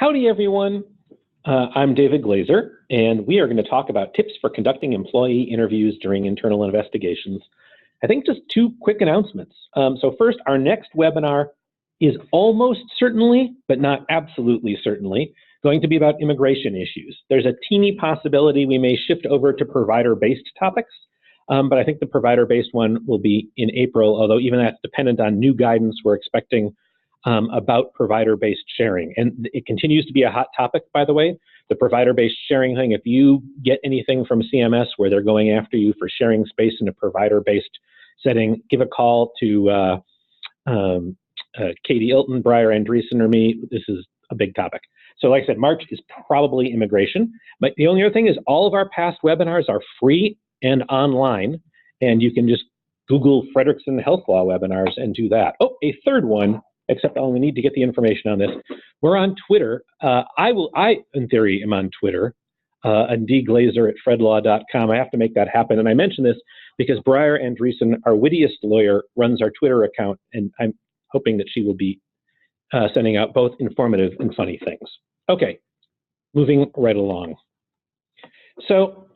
Howdy, everyone. I'm David Glazer, and we are going to talk about tips for conducting employee interviews during internal investigations. I think just two quick announcements. So first, our next webinar is almost certainly, but not absolutely certainly, going to be about immigration issues. There's a teeny possibility we may shift over to provider-based topics, but I think the provider-based one will be in April, although even that's dependent on new guidance we're expecting about provider-based sharing. And it continues to be a hot topic, by the way, the provider-based sharing thing. If you get anything from CMS where they're going after you for sharing space in a provider-based setting, give a call to Katie Ilton, Briar Andreessen, or me. This is a big topic. So like I said, March is probably immigration. But the only other thing is all of our past webinars are free and online, and you can just Google Frederickson Health Law webinars and do that. Oh, a third one, except I only need to get the information on this. We're on Twitter. I, in theory, am on Twitter, and dglazer@fredlaw.com. I have to make that happen. And I mention this because Briar Andreessen, our wittiest lawyer, runs our Twitter account, and I'm hoping that she will be sending out both informative and funny things. Okay, moving right along. So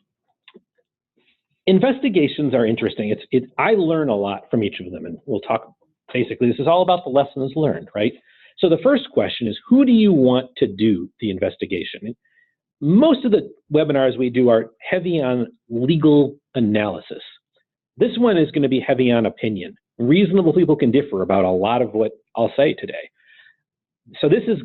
investigations are interesting. I learn a lot from each of them, and we'll talk. Basically, this is all about the lessons learned, right? So the first question is, who do you want to do the investigation? Most of the webinars we do are heavy on legal analysis. This one is going to be heavy on opinion. Reasonable people can differ about a lot of what I'll say today. So this is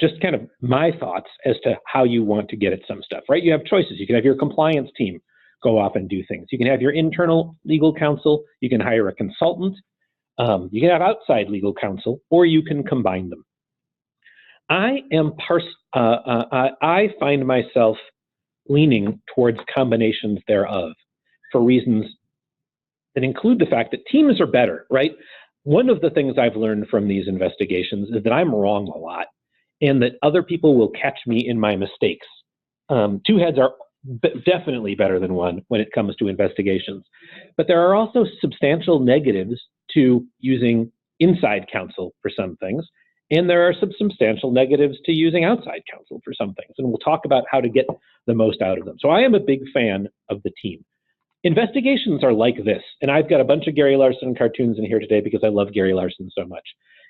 just kind of my thoughts as to how you want to get at some stuff, right? You have choices. You can have your compliance team go off and do things. You can have your internal legal counsel. You can hire a consultant. You can have outside legal counsel, or you can combine them. I find myself leaning towards combinations thereof for reasons that include the fact that teams are better, right? One of the things I've learned from these investigations is that I'm wrong a lot, and that other people will catch me in my mistakes. Two heads are definitely better than one when it comes to investigations. But there are also substantial negatives to using inside counsel for some things, and there are some substantial negatives to using outside counsel for some things. And we'll talk about how to get the most out of them. So I am a big fan of the team. Investigations are like this, and I've got a bunch of Gary Larson cartoons in here today because I love Gary Larson so much.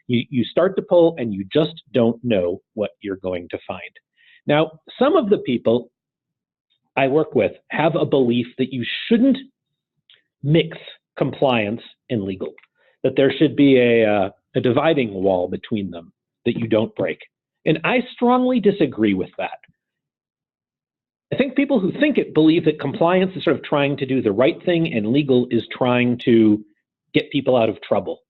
You start to pull and you just don't know what you're going to find. Now, some of the people I work with have a belief that you shouldn't mix compliance and legal, that there should be a dividing wall between them that you don't break. And I strongly disagree with that. I think people who think it believe that compliance is sort of trying to do the right thing and legal is trying to get people out of trouble.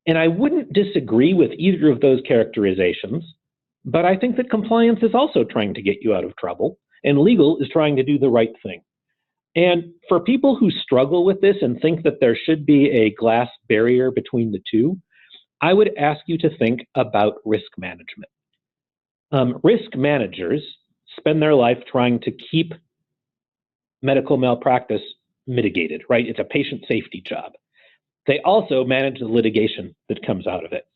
And I wouldn't disagree with either of those characterizations, but I think that compliance is also trying to get you out of trouble, and legal is trying to do the right thing. And for people who struggle with this and think that there should be a glass barrier between the two, I would ask you to think about risk management. Risk managers spend their life trying to keep medical malpractice mitigated, right? It's a patient safety job. They also manage the litigation that comes out of it.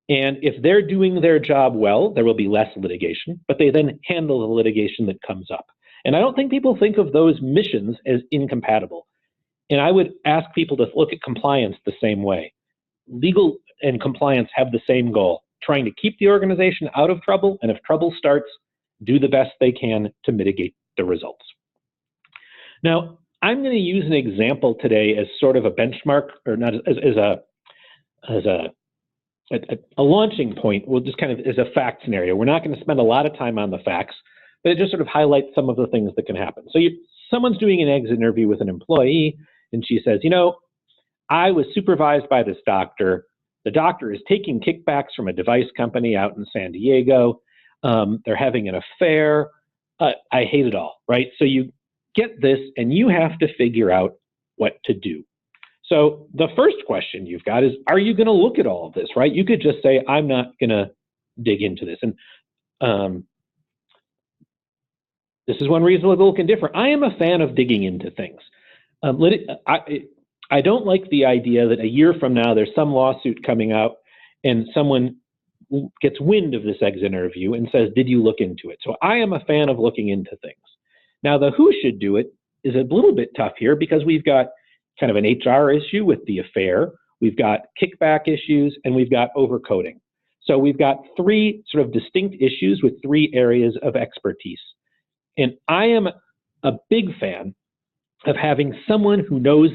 And if they're doing their job well, there will be less litigation, but they then handle the litigation that comes up. And I don't think people think of those missions as incompatible. And I would ask people to look at compliance the same way. Legal and compliance have the same goal, trying to keep the organization out of trouble, and if trouble starts, do the best they can to mitigate the results. Now, I'm going to use an example today as sort of a benchmark, or not as a launching point. We'll just kind of as a fact scenario. We're not going to spend a lot of time on the facts, but it just sort of highlights some of the things that can happen. So someone's doing an exit interview with an employee, and she says, you know, I was supervised by this doctor. The doctor is taking kickbacks from a device company out in San Diego. They're having an affair. I hate it all, right? So you get this, and you have to figure out what to do. So the first question you've got is, are you going to look at all of this, right? You could just say, I'm not going to dig into this. And this is one reason people can differ. I am a fan of digging into things. I don't like the idea that a year from now there's some lawsuit coming out and someone gets wind of this exit interview and says, did you look into it? So I am a fan of looking into things. Now, the who should do it is a little bit tough here because we've got kind of an HR issue with the affair, we've got kickback issues, and we've got overcoding. So we've got three sort of distinct issues with three areas of expertise. And I am a big fan of having someone who knows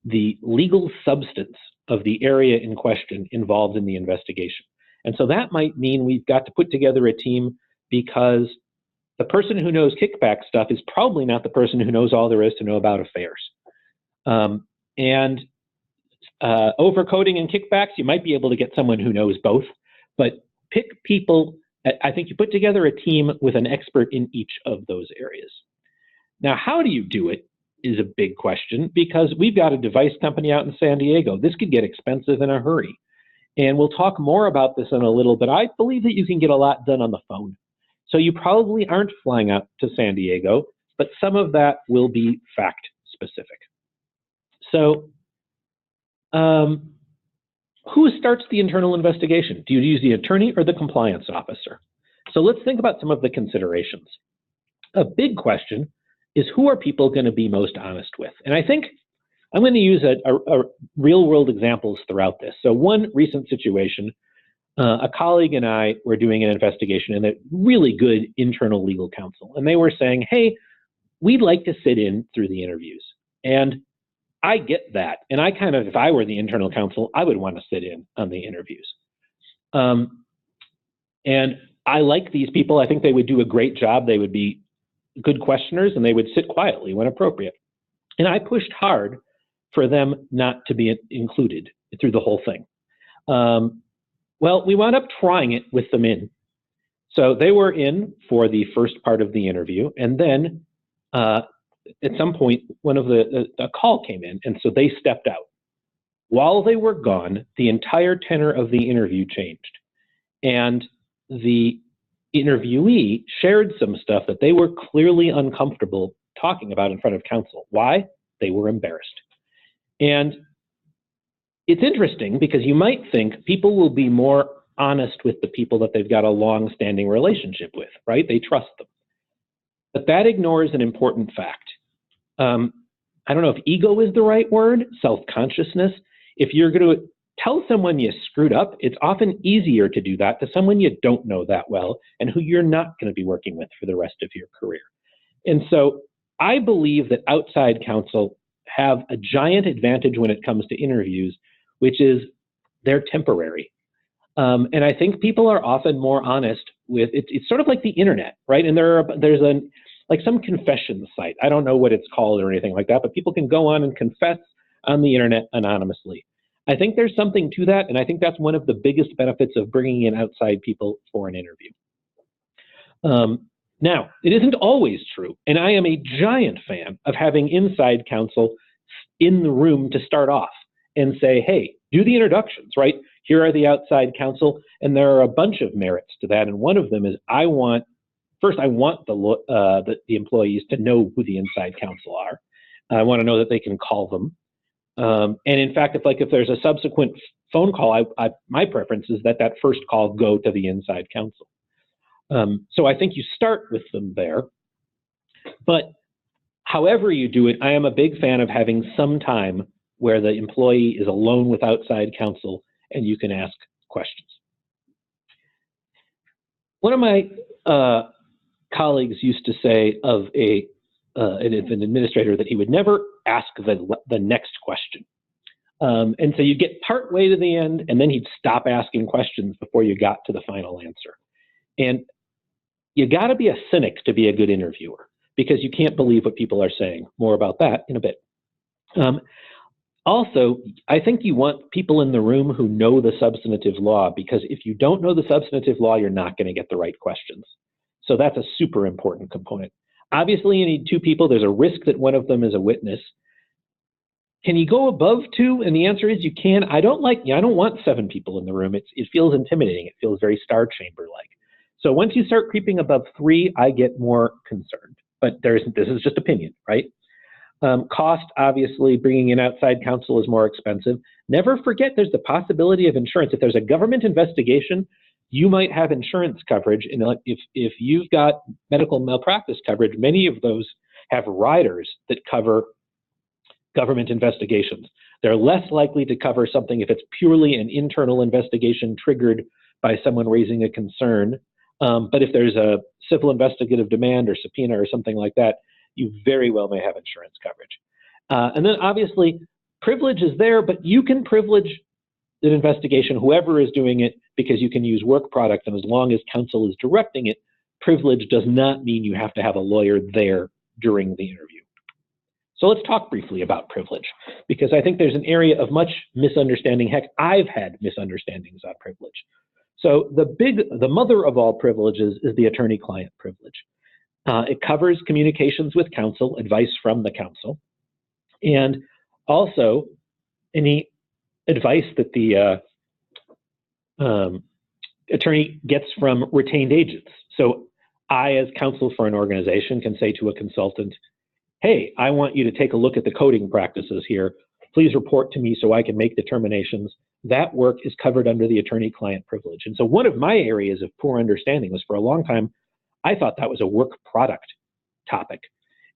the legal substance of the area in question involved in the investigation. And so that might mean we've got to put together a team because the person who knows kickback stuff is probably not the person who knows all there is to know about affairs. Overcoding and kickbacks, you might be able to get someone who knows both, but pick people. I think you put together a team with an expert in each of those areas. Now, how do you do it is a big question because we've got a device company out in San Diego. This could get expensive in a hurry. And we'll talk more about this in a little, but I believe that you can get a lot done on the phone. So you probably aren't flying out to San Diego, but some of that will be fact specific. So who starts the internal investigation? Do you use the attorney or the compliance officer? So let's think about some of the considerations. A big question is who are people going to be most honest with? And I think I'm going to use a real world examples throughout this. So one recent situation, a colleague and I were doing an investigation and a really good internal legal counsel. And they were saying, hey, we'd like to sit in through the interviews. And I get that. And I kind of, if I were the internal counsel, I would want to sit in on the interviews. And I like these people. I think they would do a great job. They would be good questioners and they would sit quietly when appropriate. And I pushed hard for them not to be included through the whole thing. Well, we wound up trying it with them in. So they were in for the first part of the interview. And then at some point, a call came in, and so they stepped out. While they were gone, the entire tenor of the interview changed. And the interviewee shared some stuff that they were clearly uncomfortable talking about in front of counsel. Why? They were embarrassed. And it's interesting because you might think people will be more honest with the people that they've got a long-standing relationship with, right? They trust them. But that ignores an important fact. I don't know if ego is the right word, self-consciousness. If you're going to tell someone you screwed up, it's often easier to do that to someone you don't know that well and who you're not going to be working with for the rest of your career. And so I believe that outside counsel have a giant advantage when it comes to interviews, which is they're temporary. And I think people are often more honest with it. It's sort of like the internet, right? And there's like some confession site. I don't know what it's called or anything like that, but people can go on and confess on the internet anonymously. I think there's something to that, and I think that's one of the biggest benefits of bringing in outside people for an interview. Now, it isn't always true, and I am a giant fan of having inside counsel in the room to start off and say, hey, do the introductions, right? Here are the outside counsel, and there are a bunch of merits to that, and one of them is I want the employees to know who the inside counsel are. I want to know that they can call them. And in fact, if there's a subsequent phone call, my preference is that first call go to the inside counsel. So I think you start with them there. But however you do it, I am a big fan of having some time where the employee is alone with outside counsel and you can ask questions. One of my colleagues used to say of an administrator that he would never ask the next question. And so you'd get part way to the end, and then he'd stop asking questions before you got to the final answer. And you got to be a cynic to be a good interviewer because you can't believe what people are saying. More about that in a bit. Also, I think you want people in the room who know the substantive law, because if you don't know the substantive law, you're not going to get the right questions. So that's a super important component. Obviously, you need two people. There's a risk that one of them is a witness. Can you go above two? And the answer is you can. I don't want 7 people in the room. It feels intimidating. It feels very Star Chamber-like. So once you start creeping above 3, I get more concerned. But this is just opinion, right? Cost, obviously, bringing in outside counsel is more expensive. Never forget there's the possibility of insurance. If there's a government investigation, You might have insurance coverage, and if you've got medical malpractice coverage, many of those have riders that cover government investigations. They're less likely to cover something if it's purely an internal investigation triggered by someone raising a concern. But if there's a civil investigative demand or subpoena or something like that, you very well may have insurance coverage. And then obviously, privilege is there, but you can privilege an investigation, whoever is doing it, because you can use work product, and as long as counsel is directing it, privilege does not mean you have to have a lawyer there during the interview. So let's talk briefly about privilege, because I think there's an area of much misunderstanding. Heck, I've had misunderstandings on privilege. So the mother of all privileges is the attorney-client privilege. It covers communications with counsel, advice from the counsel, and also any advice that the attorney gets from retained agents. So I, as counsel for an organization, can say to a consultant, hey, I want you to take a look at the coding practices here. Please report to me so I can make determinations. That work is covered under the attorney-client privilege. And so one of my areas of poor understanding was, for a long time, I thought that was a work product topic.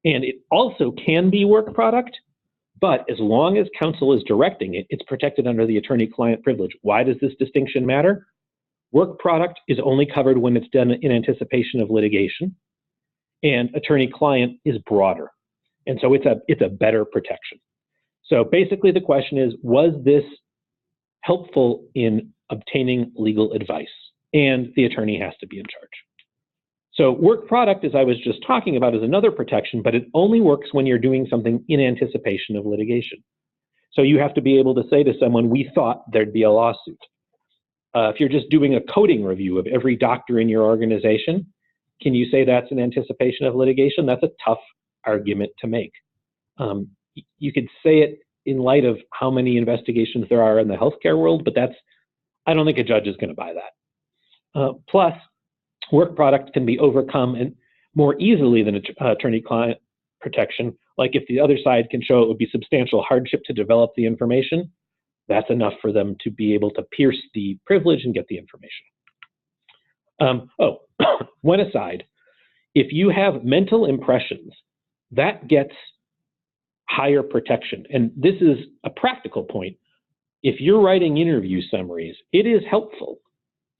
And it also can be work product, but as long as counsel is directing it, it's protected under the attorney-client privilege. Why does this distinction matter? Work product is only covered when it's done in anticipation of litigation, and attorney-client is broader. And so it's a better protection. So basically the question is, was this helpful in obtaining legal advice? And the attorney has to be in charge. So work product, as I was just talking about, is another protection, but it only works when you're doing something in anticipation of litigation. So you have to be able to say to someone, we thought there'd be a lawsuit. If you're just doing a coding review of every doctor in your organization, can you say that's in anticipation of litigation? That's a tough argument to make. You could say it in light of how many investigations there are in the healthcare world, but I don't think a judge is going to buy that. Plus, work product can be overcome and more easily than attorney-client protection. Like if the other side can show it would be substantial hardship to develop the information, that's enough for them to be able to pierce the privilege and get the information. One aside, if you have mental impressions, that gets higher protection. And this is a practical point. If you're writing interview summaries, it is helpful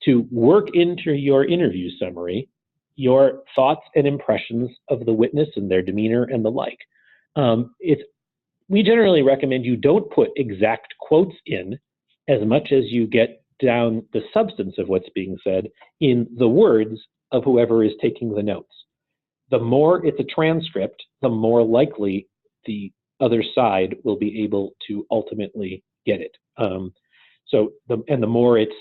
to work into your interview summary your thoughts and impressions of the witness and their demeanor and the like. We generally recommend you don't put exact quotes in as much as you get down the substance of what's being said in the words of whoever is taking the notes. The more it's a transcript, the more likely the other side will be able to ultimately get it. The more it's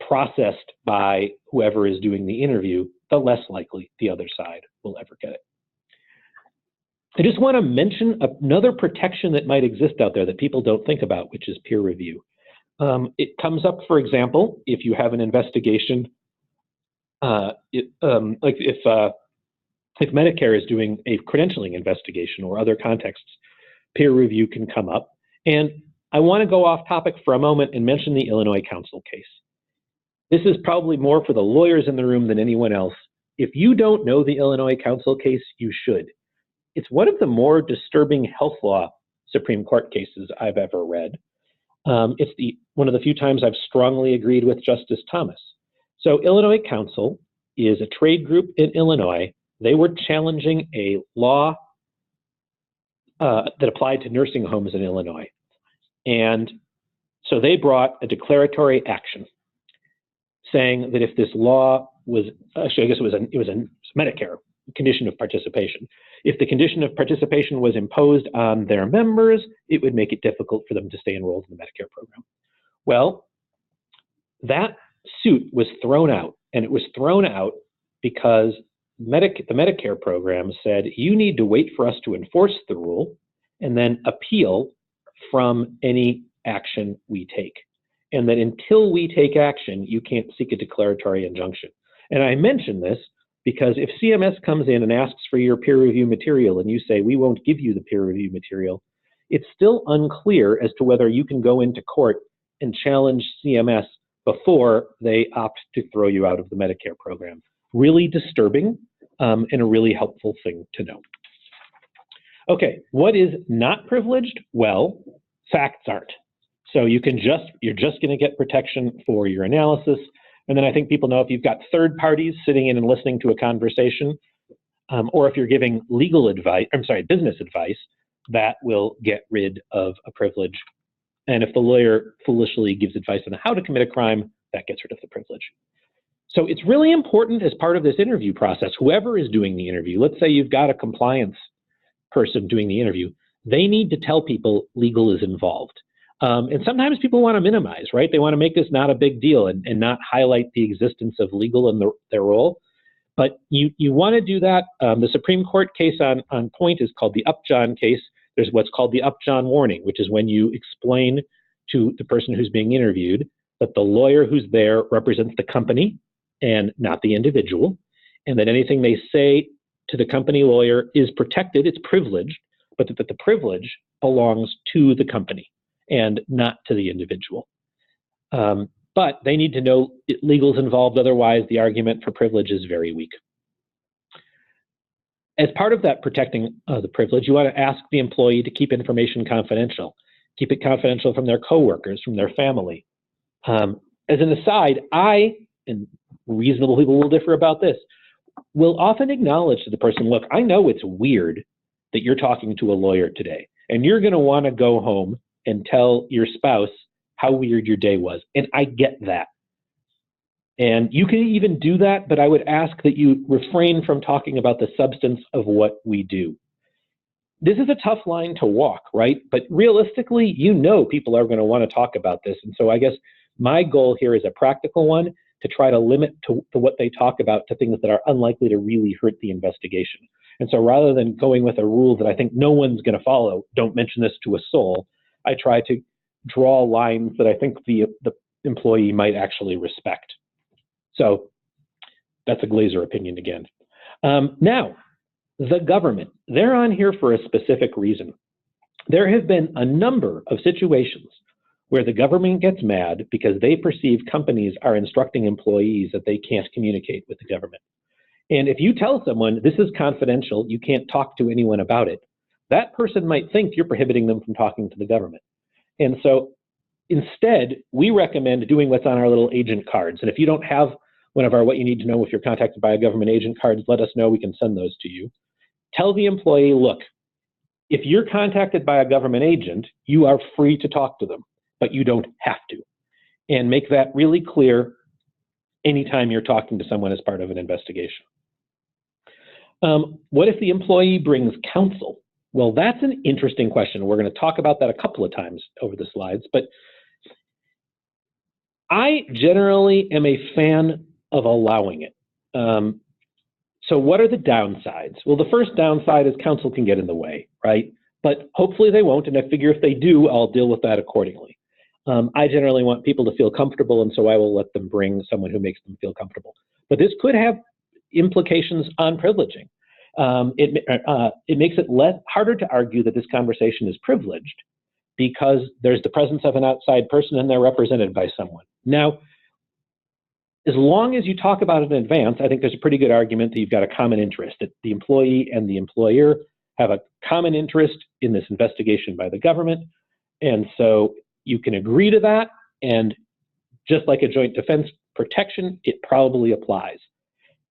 processed by whoever is doing the interview, the less likely the other side will ever get it. I just want to mention another protection that might exist out there that people don't think about, which is peer review. It comes up, for example, if you have an investigation, if Medicare is doing a credentialing investigation or other contexts, peer review can come up. And I want to go off topic for a moment and mention the Illinois counsel case. This is probably more for the lawyers in the room than anyone else. If you don't know the Illinois counsel case, you should. It's one of the more disturbing health law Supreme Court cases I've ever read. It's one of the few times I've strongly agreed with Justice Thomas. So Illinois counsel is a trade group in Illinois. They were challenging a law that applied to nursing homes in Illinois. And so they brought a declaratory action saying that if this law was, actually I guess it was a Medicare condition of participation. If the condition of participation was imposed on their members, it would make it difficult for them to stay enrolled in the Medicare program. Well, that suit was thrown out, and it was thrown out because the Medicare program said, you need to wait for us to enforce the rule and then appeal from any action we take. And that until we take action, you can't seek a declaratory injunction. And I mention this because if CMS comes in and asks for your peer review material and you say, we won't give you the peer review material, it's still unclear as to whether you can go into court and challenge CMS before they opt to throw you out of the Medicare program. Really disturbing and a really helpful thing to know. Okay, what is not privileged? Well, facts aren't. So you're just going to get protection for your analysis. And then I think people know if you've got third parties sitting in and listening to a conversation, or if you're giving business advice, that will get rid of a privilege. And if the lawyer foolishly gives advice on how to commit a crime, that gets rid of the privilege. So it's really important as part of this interview process, whoever is doing the interview, let's say you've got a compliance person doing the interview, they need to tell people legal is involved. And sometimes people want to minimize, right? They want to make this not a big deal and not highlight the existence of legal in their role. But you want to do that. The Supreme Court case on point is called the Upjohn case. There's what's called the Upjohn Warning, which is when you explain to the person who's being interviewed that the lawyer who's there represents the company and not the individual, and that anything they say to the company lawyer is protected, it's privileged, but that the privilege belongs to the company and not to the individual. But they need to know legal's involved, otherwise the argument for privilege is very weak. As part of that protecting the privilege, you want to ask the employee to keep information confidential. Keep it confidential from their coworkers, from their family. As an aside, and reasonable people will differ about this, will often acknowledge to the person, look, I know it's weird that you're talking to a lawyer today, and you're going to want to go home and tell your spouse how weird your day was, and I get that. And you can even do that, but I would ask that you refrain from talking about the substance of what we do. This is a tough line to walk, right? But realistically, you know people are going to want to talk about this, and so I guess my goal here is a practical one, to try to limit to what they talk about to things that are unlikely to really hurt the investigation. And so rather than going with a rule that I think no one's going to follow, don't mention this to a soul, I try to draw lines that I think the employee might actually respect. So that's a Glazer opinion again. Now, the government, they're on here for a specific reason. There have been a number of situations where the government gets mad because they perceive companies are instructing employees that they can't communicate with the government. And if you tell someone this is confidential, you can't talk to anyone about it, that person might think you're prohibiting them from talking to the government. And so instead, we recommend doing what's on our little agent cards. And if you don't have one of our what you need to know if you're contacted by a government agent cards, let us know, we can send those to you. Tell the employee, look, if you're contacted by a government agent, you are free to talk to them, but you don't have to. And make that really clear anytime you're talking to someone as part of an investigation. What if the employee brings counsel? Well, that's an interesting question. We're going to talk about that a couple of times over the slides, but I generally am a fan of allowing it. So what are the downsides? Well, the first downside is counsel can get in the way, right? But hopefully they won't, and I figure if they do, I'll deal with that accordingly. I generally want people to feel comfortable, and so I will let them bring someone who makes them feel comfortable. But this could have implications on privileging. It makes it harder to argue that this conversation is privileged because there's the presence of an outside person and they're represented by someone. Now, as long as you talk about it in advance, I think there's a pretty good argument that you've got a common interest, that the employee and the employer have a common interest in this investigation by the government. And so you can agree to that, and just like a joint defense protection, it probably applies.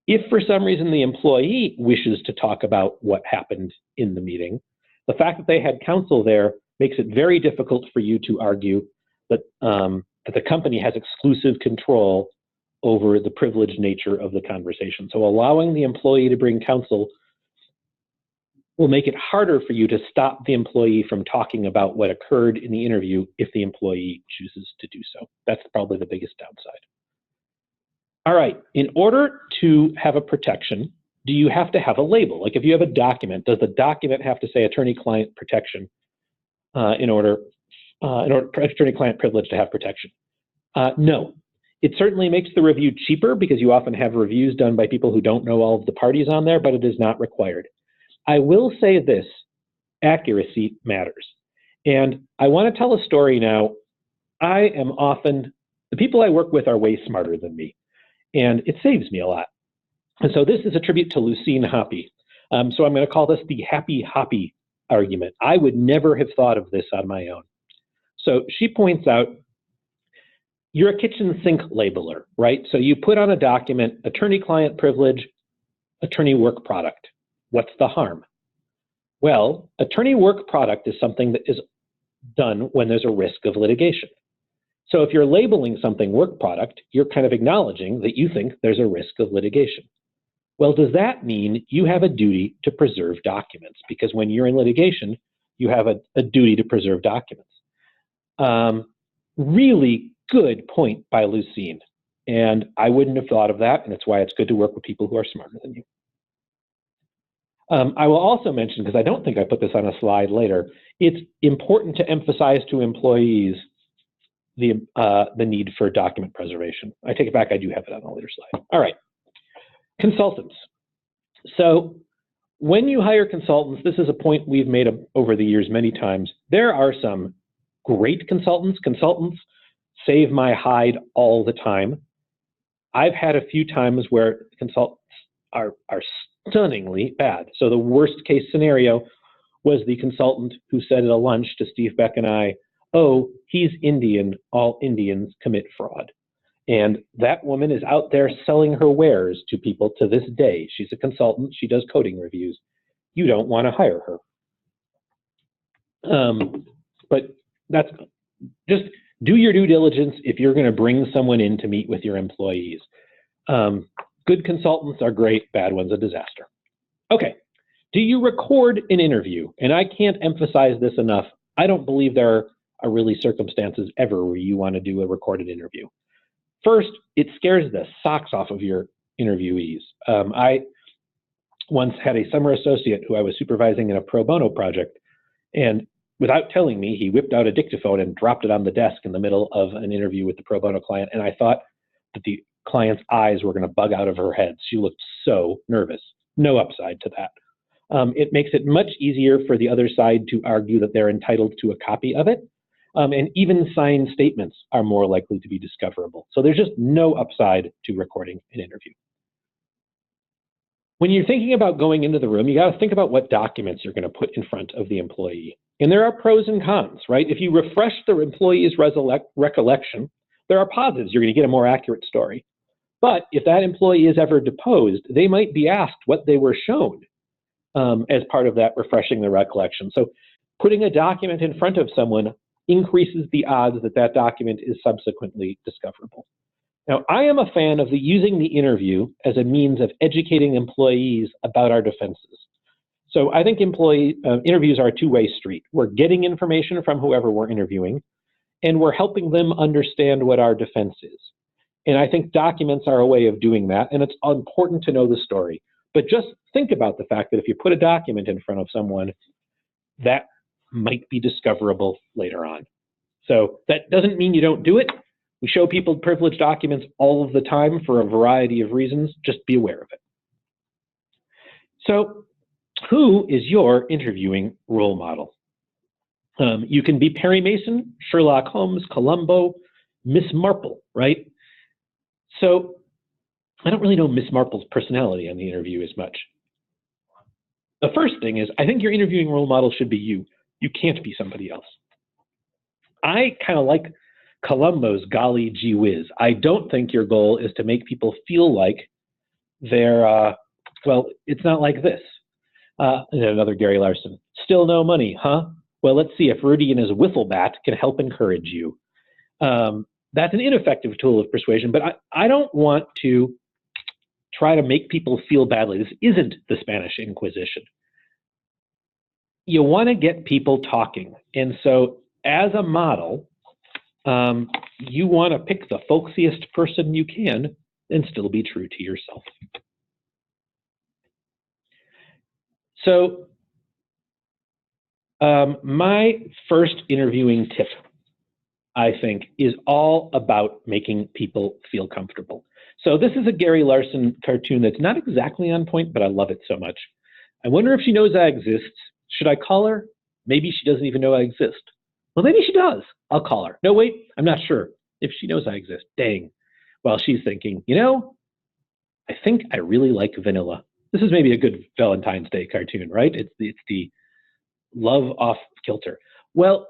If for some reason the employee wishes to talk about what happened in the meeting, the fact that they had counsel there makes it very difficult for you to argue that, that the company has exclusive control over the privileged nature of the conversation. So allowing the employee to bring counsel will make it harder for you to stop the employee from talking about what occurred in the interview if the employee chooses to do so. That's probably the biggest downside. All right, in order to have a protection, do you have to have a label? Like if you have a document, does the document have to say attorney-client protection in order for attorney-client privilege to have protection? No. It certainly makes the review cheaper because you often have reviews done by people who don't know all of the parties on there, but it is not required. I will say this, accuracy matters. And I want to tell a story now. I am often The people I work with are way smarter than me, and it saves me a lot. And so this is a tribute to Lucine Hoppy. So I'm going to call this the Happy Hoppy argument. I would never have thought of this on my own. So she points out, you're a kitchen sink labeler, right? So you put on a document, attorney-client privilege, attorney work product. What's the harm? Well, attorney work product is something that is done when there's a risk of litigation. So if you're labeling something work product, you're kind of acknowledging that you think there's a risk of litigation. Well, does that mean you have a duty to preserve documents? Because when you're in litigation, you have a duty to preserve documents. Really good point by Lucine. And I wouldn't have thought of that, and it's why it's good to work with people who are smarter than you. I will also mention, because I don't think I put this on a slide later, it's important to emphasize to employees the need for document preservation. I take it back, I do have it on a later slide. All right, consultants. So when you hire consultants, this is a point we've made over the years many times. There are some great consultants. Consultants save my hide all the time. I've had a few times where consultants are stunningly bad. So the worst case scenario was the consultant who said at a lunch to Steve Beck and I, "Oh, he's Indian, all Indians commit fraud." And that woman is out there selling her wares to people to this day. She's a consultant, she does coding reviews. You don't want to hire her. But that's just do your due diligence if you're going to bring someone in to meet with your employees. Good consultants are great, bad ones a disaster. Okay, do you record an interview? And I can't emphasize this enough. I don't believe there are really circumstances ever where you want to do a recorded interview. First, it scares the socks off of your interviewees. I once had a summer associate who I was supervising in a pro bono project, and without telling me, he whipped out a dictaphone and dropped it on the desk in the middle of an interview with the pro bono client, and I thought that the client's eyes were going to bug out of her head. She looked so nervous. No upside to that. It makes it much easier for the other side to argue that they're entitled to a copy of it. And even signed statements are more likely to be discoverable. So there's just no upside to recording an interview. When you're thinking about going into the room, you got to think about what documents you're going to put in front of the employee. And there are pros and cons, right? If you refresh the employee's recollection, there are positives. You're going to get a more accurate story. But if that employee is ever deposed, they might be asked what they were shown as part of that refreshing the recollection. So putting a document in front of someone increases the odds that that document is subsequently discoverable. Now, I am a fan of using the interview as a means of educating employees about our defenses. So I think interviews are a two-way street. We're getting information from whoever we're interviewing, and we're helping them understand what our defense is. And I think documents are a way of doing that, and it's important to know the story. But just think about the fact that if you put a document in front of someone, that might be discoverable later on. So that doesn't mean you don't do it. We show people privileged documents all of the time for a variety of reasons. Just be aware of it. So who is your interviewing role model? You can be Perry Mason, Sherlock Holmes, Columbo, Miss Marple, right? So I don't really know Miss Marple's personality on the interview as much. The first thing is, I think your interviewing role model should be you. You can't be somebody else. I kind of like Columbo's golly gee whiz. I don't think your goal is to make people feel like they're, well, it's not like this. Another Gary Larson. Still no money, huh? Well, let's see if Rudy and his wiffle bat can help encourage you. That's an ineffective tool of persuasion, but I don't want to try to make people feel badly. This isn't the Spanish Inquisition. You want to get people talking. And so as a model, you want to pick the folksiest person you can and still be true to yourself. So my first interviewing tip, I think, is all about making people feel comfortable. So this is a Gary Larson cartoon that's not exactly on point, but I love it so much. I wonder if she knows I exist. Should I call her? Maybe she doesn't even know I exist. Well, maybe she does. I'll call her. No, wait, I'm not sure. if she knows I exist, dang. While she's thinking, you know, I think I really like vanilla. This is maybe a good Valentine's Day cartoon, right? It's the love off kilter. Well,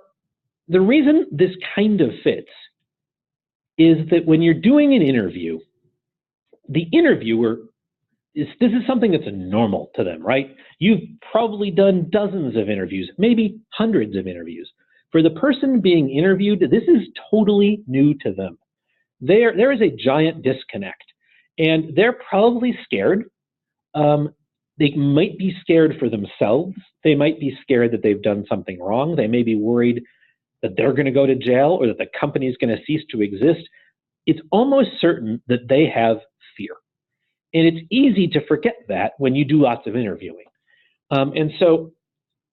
the reason this kind of fits is that when you're doing an interview, the interviewer this is something that's normal to them, right? You've probably done dozens of interviews, maybe hundreds of interviews. For the person being interviewed, this is totally new to them. There is a giant disconnect, and they're probably scared. They might be scared for themselves. They might be scared that they've done something wrong. They may be worried that they're going to go to jail or that the company is going to cease to exist. It's almost certain that they have fear. And it's easy to forget that when you do lots of interviewing. And so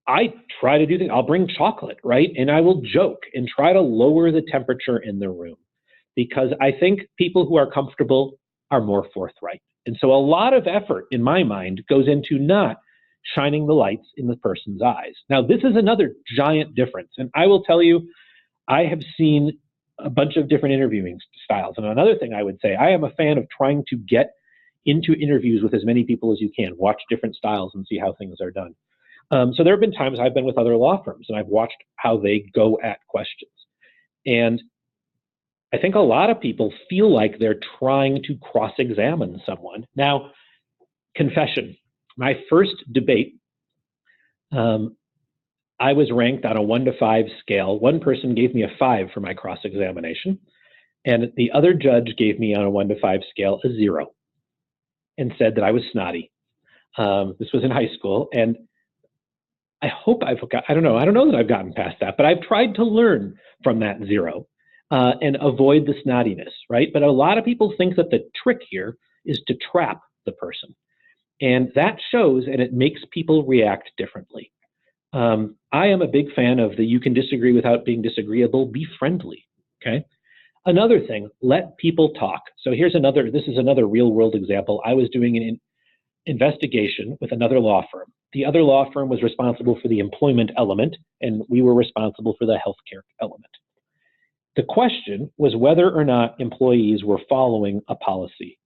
I try to do things. I'll bring chocolate, right? And I will joke and try to lower the temperature in the room because I think people who are comfortable are more forthright. And so a lot of effort in my mind goes into not shining the lights in the person's eyes. Now, this is another giant difference. And I will tell you, I have seen a bunch of different interviewing styles. And another thing I would say, I am a fan of trying to get into interviews with as many people as you can, watch different styles and see how things are done. So there have been times I've been with other law firms and I've watched how they go at questions. And I think a lot of people feel like they're trying to cross-examine someone. Now, confession, my first debate, I was ranked on a 1 to 5 scale. One person gave me a 5 for my cross-examination, and the other judge gave me on a 1 to 5 scale a 0 and said that I was snotty. This was in high school, and I hope I don't know that I've gotten past that, but I've tried to learn from that 0 and avoid the snottiness, right? But a lot of people think that the trick here is to trap the person. And that shows, and it makes people react differently. I am a big fan of the you can disagree without being disagreeable, be friendly, okay? Another thing, let people talk. So this is another real world example. I was doing an investigation with another law firm. The other law firm was responsible for the employment element, and we were responsible for the healthcare element. The question was whether or not employees were following a policy.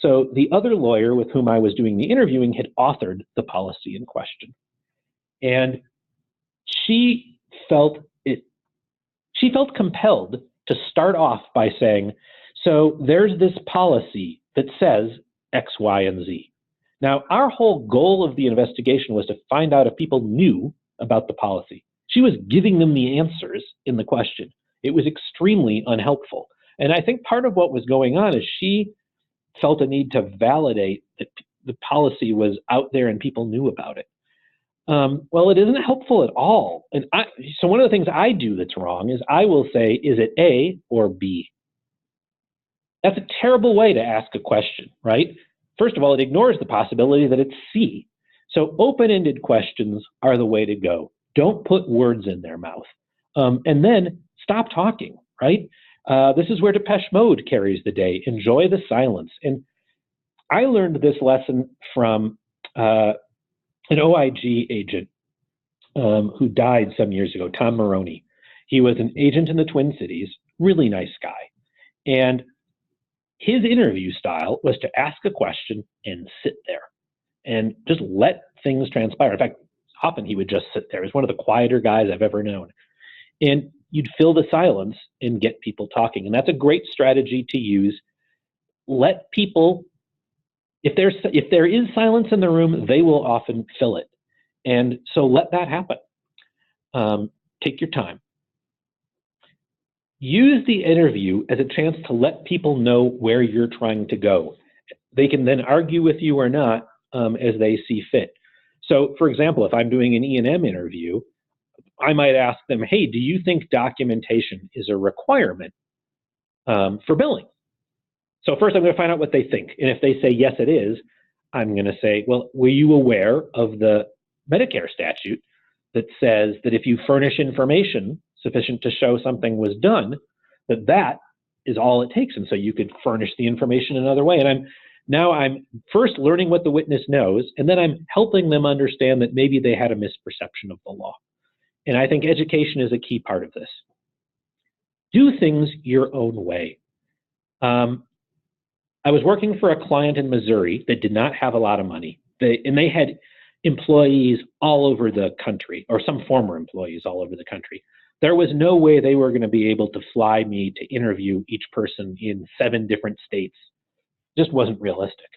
So the other lawyer with whom I was doing the interviewing had authored the policy in question. And she felt compelled to start off by saying, so there's this policy that says X, Y, and Z. Now, our whole goal of the investigation was to find out if people knew about the policy. She was giving them the answers in the question. It was extremely unhelpful. And I think part of what was going on is she felt a need to validate that the policy was out there and people knew about it. Well, it isn't helpful at all. And so one of the things I do that's wrong is I will say, is it A or B? That's a terrible way to ask a question, right? First of all, it ignores the possibility that it's C. So open-ended questions are the way to go. Don't put words in their mouth. And then stop talking, right? This is where Depeche Mode carries the day. Enjoy the silence. And I learned this lesson from an OIG agent who died some years ago, Tom Maroney. He was an agent in the Twin Cities, really nice guy. And his interview style was to ask a question and sit there and just let things transpire. In fact, often he would just sit there. He was one of the quieter guys I've ever known. And you'd fill the silence and get people talking. And that's a great strategy to use. Let people, if there is silence in the room, they will often fill it. And so let that happen. Take your time. Use the interview as a chance to let people know where you're trying to go. They can then argue with you or not as they see fit. So, for example, if I'm doing an E&M interview, I might ask them, hey, do you think documentation is a requirement for billing? So first I'm going to find out what they think. And if they say, yes, it is, I'm going to say, well, were you aware of the Medicare statute that says that if you furnish information sufficient to show something was done, that is all it takes. And so you could furnish the information another way. And I'm first learning what the witness knows, and then I'm helping them understand that maybe they had a misperception of the law. And I think education is a key part of this. Do things your own way. I was working for a client in Missouri that did not have a lot of money. They had employees all over the country, or some former employees all over the country. There was no way they were going to be able to fly me to interview each person in 7 different states. Just wasn't realistic.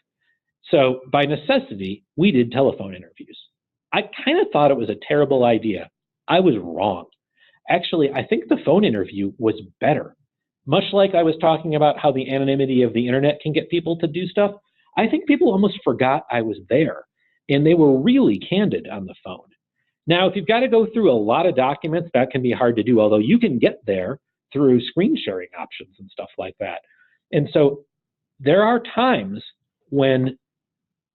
So by necessity, we did telephone interviews. I kind of thought it was a terrible idea. I was wrong. Actually, I think the phone interview was better. Much like I was talking about how the anonymity of the internet can get people to do stuff, I think people almost forgot I was there, and they were really candid on the phone. Now, if you've got to go through a lot of documents, that can be hard to do, although you can get there through screen sharing options and stuff like that. And so there are times when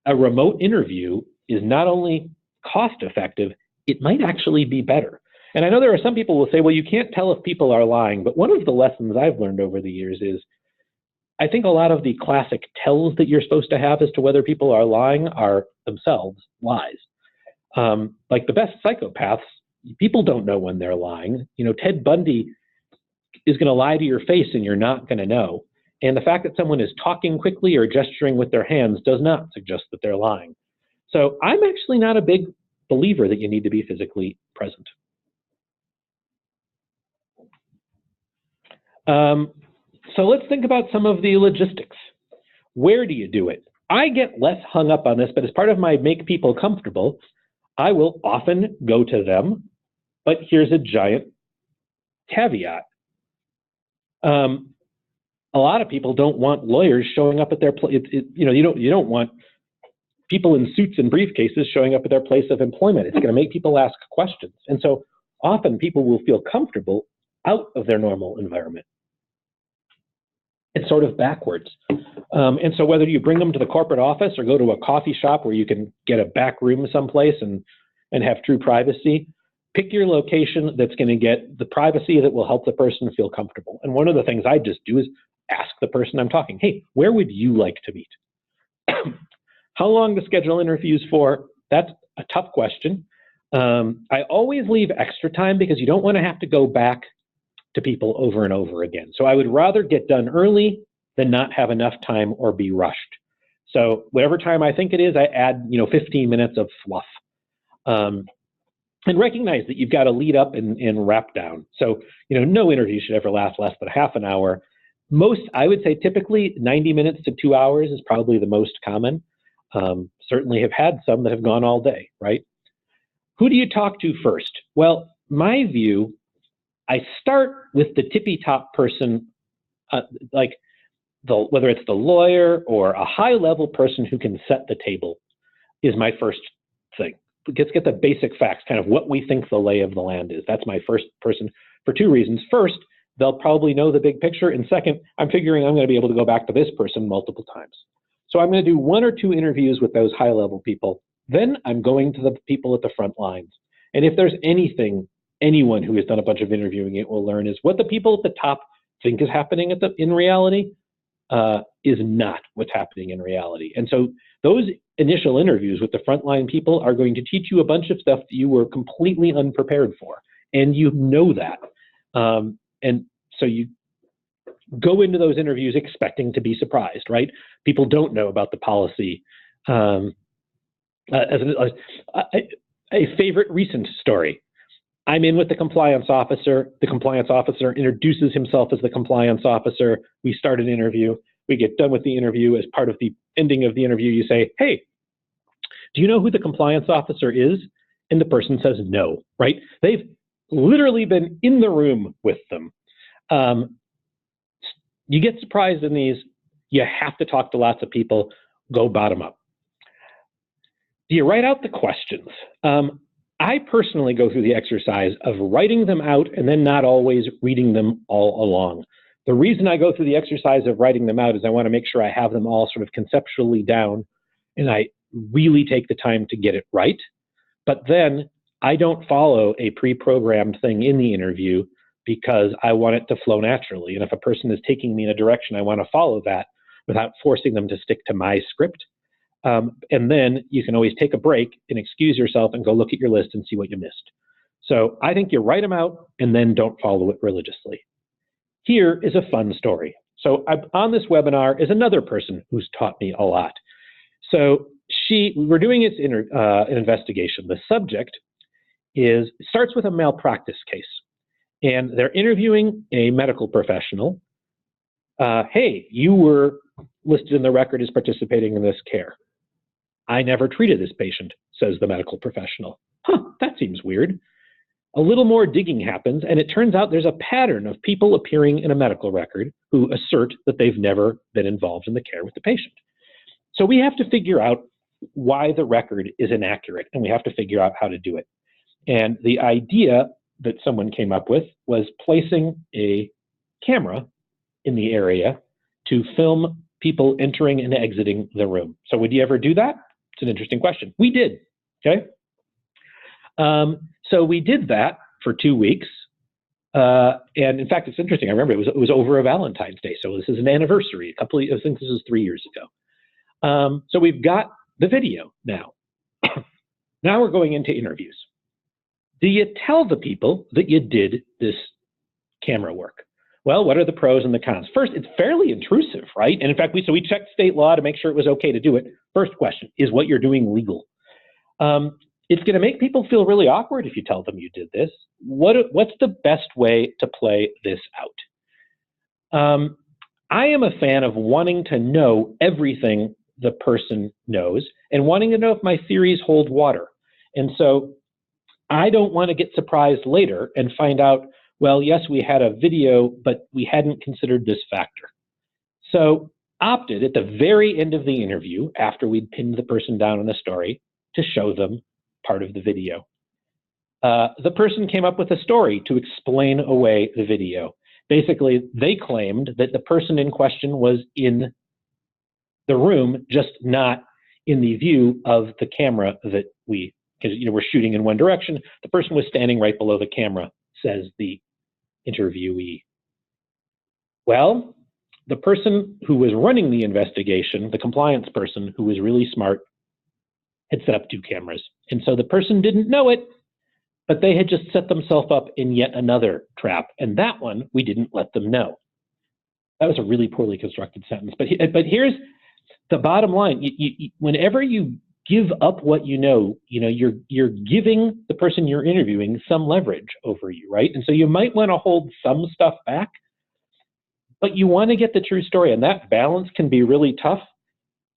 a remote interview is not only cost effective, it might actually be better. And I know there are some people who will say, well, you can't tell if people are lying, but one of the lessons I've learned over the years is I think a lot of the classic tells that you're supposed to have as to whether people are lying are themselves lies. Like the best psychopaths, people don't know when they're lying. You know, Ted Bundy is going to lie to your face and you're not going to know. And the fact that someone is talking quickly or gesturing with their hands does not suggest that they're lying. So I'm actually not a big believer that you need to be physically present. So let's think about some of the logistics. Where do you do it? I get less hung up on this, but as part of my make people comfortable, I will often go to them, but here's a giant caveat. A lot of people don't want lawyers showing up at their place. You don't want people in suits and briefcases showing up at their place of employment. It's going to make people ask questions. And so often people will feel comfortable out of their normal environment. It's sort of backwards. And so whether you bring them to the corporate office or go to a coffee shop where you can get a back room someplace and have true privacy, pick your location that's going to get the privacy that will help the person feel comfortable. And one of the things I just do is ask the person I'm talking, hey, where would you like to meet? How long to schedule interviews for? That's a tough question. I always leave extra time because you don't want to have to go back to people over and over again. So I would rather get done early than not have enough time or be rushed. So whatever time I think it is, I add 15 minutes of fluff. And recognize that you've got to lead up and wrap down. So no interview should ever last less than half an hour. Most, I would say typically 90 minutes to 2 hours is probably the most common. Certainly have had some that have gone all day, right? Who do you talk to first? Well, my view, I start with the tippy top person, whether it's the lawyer or a high level person who can set the table is my first thing. Let's get the basic facts, kind of what we think the lay of the land is. That's my first person for 2 reasons. First, they'll probably know the big picture. And second, I'm figuring I'm going to be able to go back to this person multiple times. So I'm going to do 1 or 2 interviews with those high level people. Then I'm going to the people at the front lines. And if there's anyone who has done a bunch of interviewing it will learn is what the people at the top think is happening in reality is not what's happening in reality. And so those initial interviews with the frontline people are going to teach you a bunch of stuff that you were completely unprepared for. And you know that. And so you go into those interviews expecting to be surprised, right? People don't know about the policy. A favorite recent story. I'm in with the compliance officer. The compliance officer introduces himself as the compliance officer. We start an interview. We get done with the interview. As part of the ending of the interview, you say, hey, do you know who the compliance officer is? And the person says no, right? They've literally been in the room with them. You get surprised in these. You have to talk to lots of people. Go bottom up. Do you write out the questions? I personally go through the exercise of writing them out and then not always reading them all along. The reason I go through the exercise of writing them out is I want to make sure I have them all sort of conceptually down and I really take the time to get it right. But then I don't follow a pre-programmed thing in the interview because I want it to flow naturally. And if a person is taking me in a direction, I want to follow that without forcing them to stick to my script. And then you can always take a break and excuse yourself and go look at your list and see what you missed. So I think you write them out and then don't follow it religiously. here is a fun story. So on this webinar is another person who's taught me a lot. So we're doing an investigation. The subject starts with a malpractice case, and they're interviewing a medical professional. Hey, you were listed in the record as participating in this care. I never treated this patient, says the medical professional. That seems weird. A little more digging happens, and it turns out there's a pattern of people appearing in a medical record who assert that they've never been involved in the care with the patient. So we have to figure out why the record is inaccurate, and we have to figure out how to do it. And the idea that someone came up with was placing a camera in the area to film people entering and exiting the room. So would you ever do that? It's an interesting question. We did, okay? So we did that for 2 weeks. And in fact, it's interesting. I remember it was over a Valentine's Day. So this is an anniversary. I think this was 3 years ago. So we've got the video now. Now we're going into interviews. Do you tell the people that you did this camera work? Well, what are the pros and the cons? First, it's fairly intrusive, right? And in fact, we checked state law to make sure it was okay to do it. First question, is what you're doing legal? It's going to make people feel really awkward if you tell them you did this. What's the best way to play this out? I am a fan of wanting to know everything the person knows and wanting to know if my theories hold water. And so I don't want to get surprised later and find out, well, yes, we had a video, but we hadn't considered this factor. So opted at the very end of the interview, after we'd pinned the person down on the story, to show them part of the video. The person came up with a story to explain away the video. Basically, they claimed that the person in question was in the room, just not in the view of the camera that because we're shooting in one direction. The person was standing right below the camera, says the interviewee. Well, the person who was running the investigation, the compliance person who was really smart, had set up 2 cameras. And so the person didn't know it, but they had just set themselves up in yet another trap. And that one, we didn't let them know. That was a really poorly constructed sentence. But here's the bottom line. Whenever you give up what you know, you're giving the person you're interviewing some leverage over you, right? And so you might want to hold some stuff back, but you want to get the true story. And that balance can be really tough.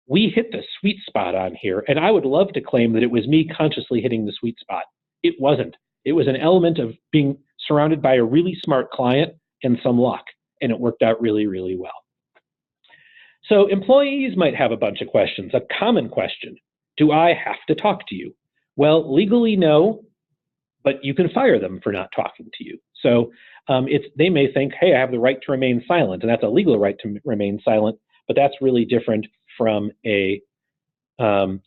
We hit the sweet spot on here, and I would love to claim that it was me consciously hitting the sweet spot. It wasn't. It was an element of being surrounded by a really smart client and some luck, and it worked out really, really well. So employees might have a bunch of questions. A common question, do I have to talk to you? Well, legally, no, but you can fire them for not talking to you. So they may think, hey, I have the right to remain silent, and that's a legal right to remain silent, but that's really different from a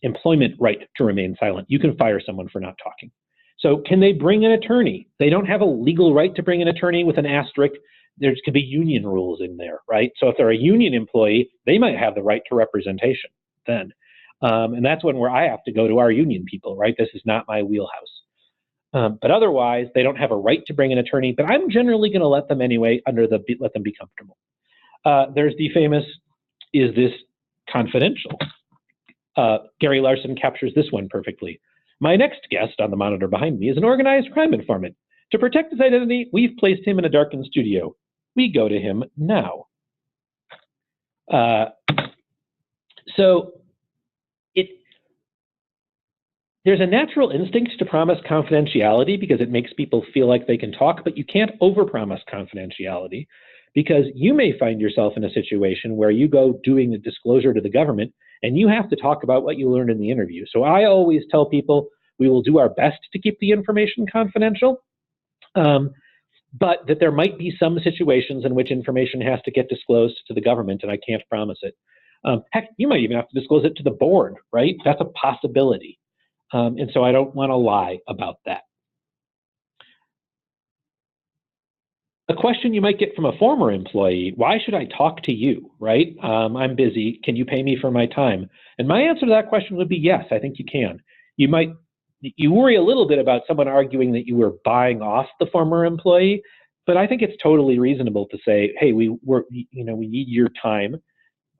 employment right to remain silent. You can fire someone for not talking. So can they bring an attorney? They don't have a legal right to bring an attorney with an asterisk. There could be union rules in there, right? So if they're a union employee, they might have the right to representation then. And that's where I have to go to our union people, right? This is not my wheelhouse. But otherwise, they don't have a right to bring an attorney, but I'm generally going to let them anyway let them be comfortable. There's the famous, is this confidential? Gary Larson captures this one perfectly. My next guest on the monitor behind me is an organized crime informant. To protect his identity, we've placed him in a darkened studio. We go to him now. There's a natural instinct to promise confidentiality because it makes people feel like they can talk, but you can't overpromise confidentiality because you may find yourself in a situation where you go doing a disclosure to the government and you have to talk about what you learned in the interview. So I always tell people we will do our best to keep the information confidential, but that there might be some situations in which information has to get disclosed to the government, and I can't promise it. Heck, you might even have to disclose it to the board, right? That's a possibility. And so I don't want to lie about that. A question you might get from a former employee, why should I talk to you, right? I'm busy, can you pay me for my time? And my answer to that question would be yes, I think you can. You worry a little bit about someone arguing that you were buying off the former employee, But I think it's totally reasonable to say, hey, we need your time.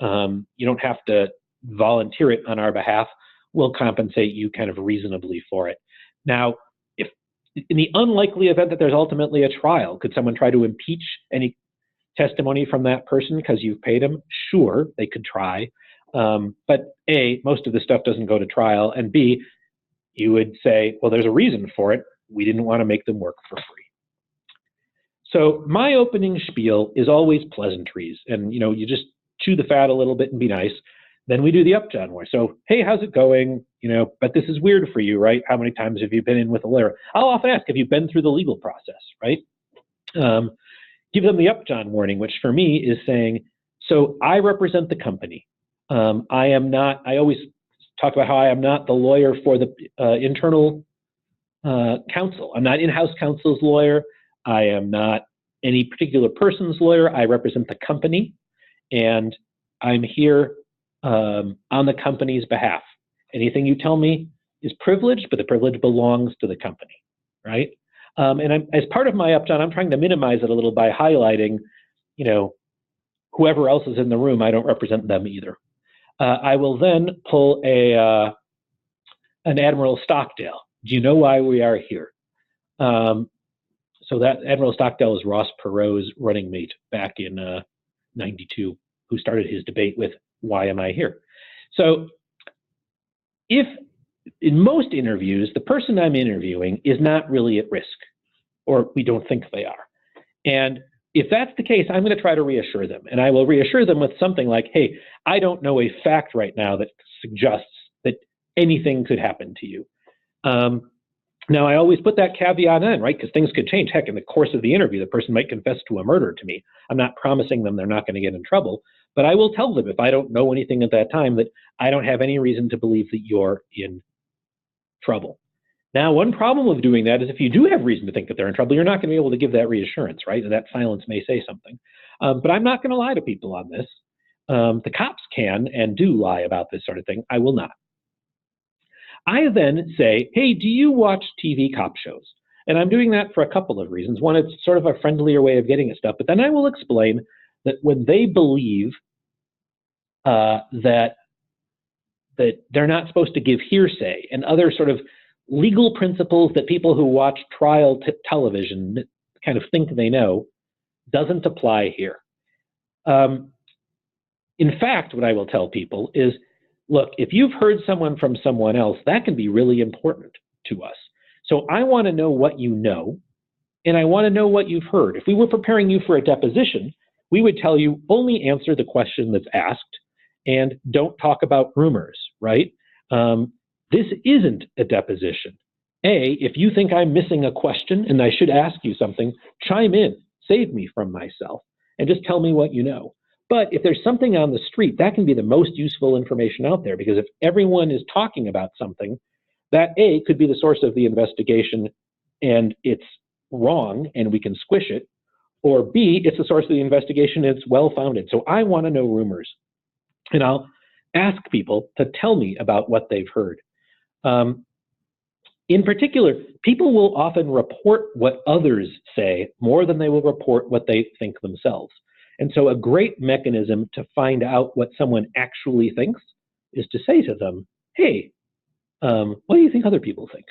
You don't have to volunteer it on our behalf. We'll compensate you kind of reasonably for it. Now, if in the unlikely event that there's ultimately a trial, could someone try to impeach any testimony from that person because you've paid them? Sure, they could try. But A, most of the stuff doesn't go to trial, and B, you would say, well, there's a reason for it. We didn't want to make them work for free. So my opening spiel is always pleasantries, and you just chew the fat a little bit and be nice. Then we do the Upjohn Warning. So, hey, how's it going? But this is weird for you, right? How many times have you been in with a lawyer? I'll often ask, have you been through the legal process, right? Give them the Upjohn Warning, which for me is saying, so I represent the company. I always talk about how I am not the lawyer for the internal counsel. I'm not in-house counsel's lawyer. I am not any particular person's lawyer. I represent the company, and I'm here on the company's behalf. Anything you tell me is privileged, but the privilege belongs to the company, right? And as part of my Upjohn, I'm trying to minimize it a little by highlighting, whoever else is in the room, I don't represent them either. I will then pull an Admiral Stockdale. Do you know why we are here? So that Admiral Stockdale is Ross Perot's running mate back in '92, who started his debate with, why am I here? So if in most interviews, the person I'm interviewing is not really at risk, or we don't think they are. And if that's the case, I'm going to try to reassure them. And I will reassure them with something like, hey, I don't know a fact right now that suggests that anything could happen to you. Now, I always put that caveat in, right? Because things could change. Heck, in the course of the interview, the person might confess to a murder to me. I'm not promising them they're not going to get in trouble, but I will tell them if I don't know anything at that time that I don't have any reason to believe that you're in trouble. Now, one problem with doing that is if you do have reason to think that they're in trouble, you're not going to be able to give that reassurance, right? And that silence may say something. But I'm not going to lie to people on this. The cops can and do lie about this sort of thing. I will not. I then say, hey, do you watch TV cop shows? And I'm doing that for a couple of reasons. One, it's sort of a friendlier way of getting at stuff, but then I will explain that when they believe that they're not supposed to give hearsay and other sort of legal principles that people who watch trial television kind of think they know, doesn't apply here. In fact, what I will tell people is, look, if you've heard someone from someone else, that can be really important to us. So I want to know what you know, and I want to know what you've heard. If we were preparing you for a deposition, we would tell you only answer the question that's asked and don't talk about rumors, right? This isn't a deposition. If you think I'm missing a question and I should ask you something, chime in, save me from myself, and just tell me what you know. But if there's something on the street, that can be the most useful information out there, because if everyone is talking about something, that A, could be the source of the investigation and it's wrong and we can squish it, or B, it's the source of the investigation and it's well-founded. So I want to know rumors. And I'll ask people to tell me about what they've heard. In particular, people will often report what others say more than they will report what they think themselves. And so a great mechanism to find out what someone actually thinks is to say to them, hey, what do you think other people think?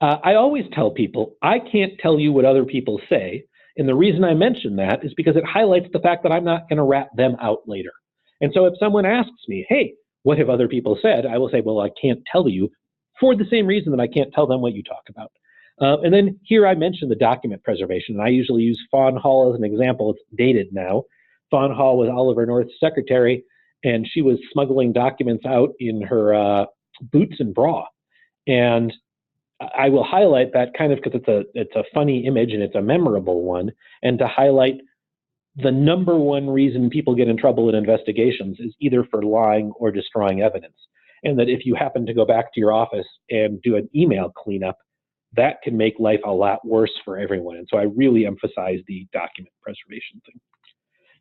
I always tell people, I can't tell you what other people say. And the reason I mention that is because it highlights the fact that I'm not going to rat them out later. And so if someone asks me, hey, what have other people said? I will say, well, I can't tell you, for the same reason that I can't tell them what you talk about. And then here I mentioned the document preservation, and I usually use Fawn Hall as an example. It's dated now. Fawn Hall was Oliver North's secretary, and she was smuggling documents out in her boots and bra. And I will highlight that kind of because it's a funny image and it's a memorable one, and to highlight the number one reason people get in trouble in investigations is either for lying or destroying evidence. And that if you happen to go back to your office and do an email cleanup, that can make life a lot worse for everyone. And so I really emphasize the document preservation thing.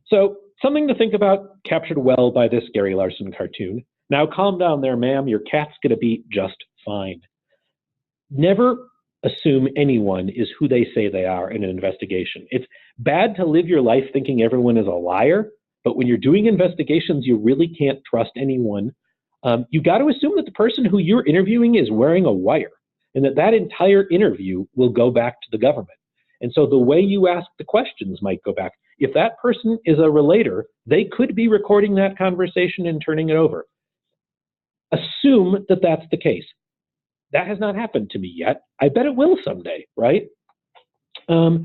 So something to think about, captured well by this Gary Larson cartoon. Now calm down there, ma'am, your cat's gonna be just fine. Never assume anyone is who they say they are in an investigation. It's bad to live your life thinking everyone is a liar, but when you're doing investigations, you really can't trust anyone. You got to assume that the person who you're interviewing is wearing a wire, and that entire interview will go back to the government. And so the way you ask the questions might go back. If that person is a relator, they could be recording that conversation and turning it over. Assume that that's the case. That has not happened to me yet. I bet it will someday, right? All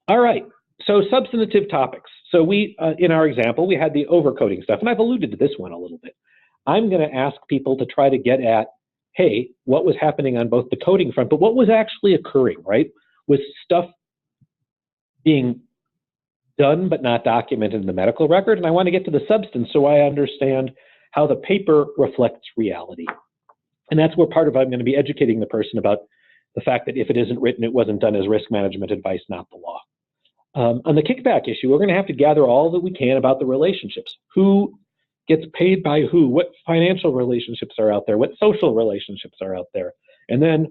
right, so substantive topics. So we, in our example, we had the overcoding stuff, and I've alluded to this one a little bit. I'm going to ask people to try to get at, hey, what was happening on both the coding front, but what was actually occurring, right? Was stuff being done but not documented in the medical record? And I want to get to the substance so I understand how the paper reflects reality. And that's where part of I'm going to be educating the person about the fact that if it isn't written, it wasn't done as risk management advice, not the law. On the kickback issue, we're going to have to gather all that we can about the relationships. Who gets paid by who? What financial relationships are out there? What social relationships are out there? And then,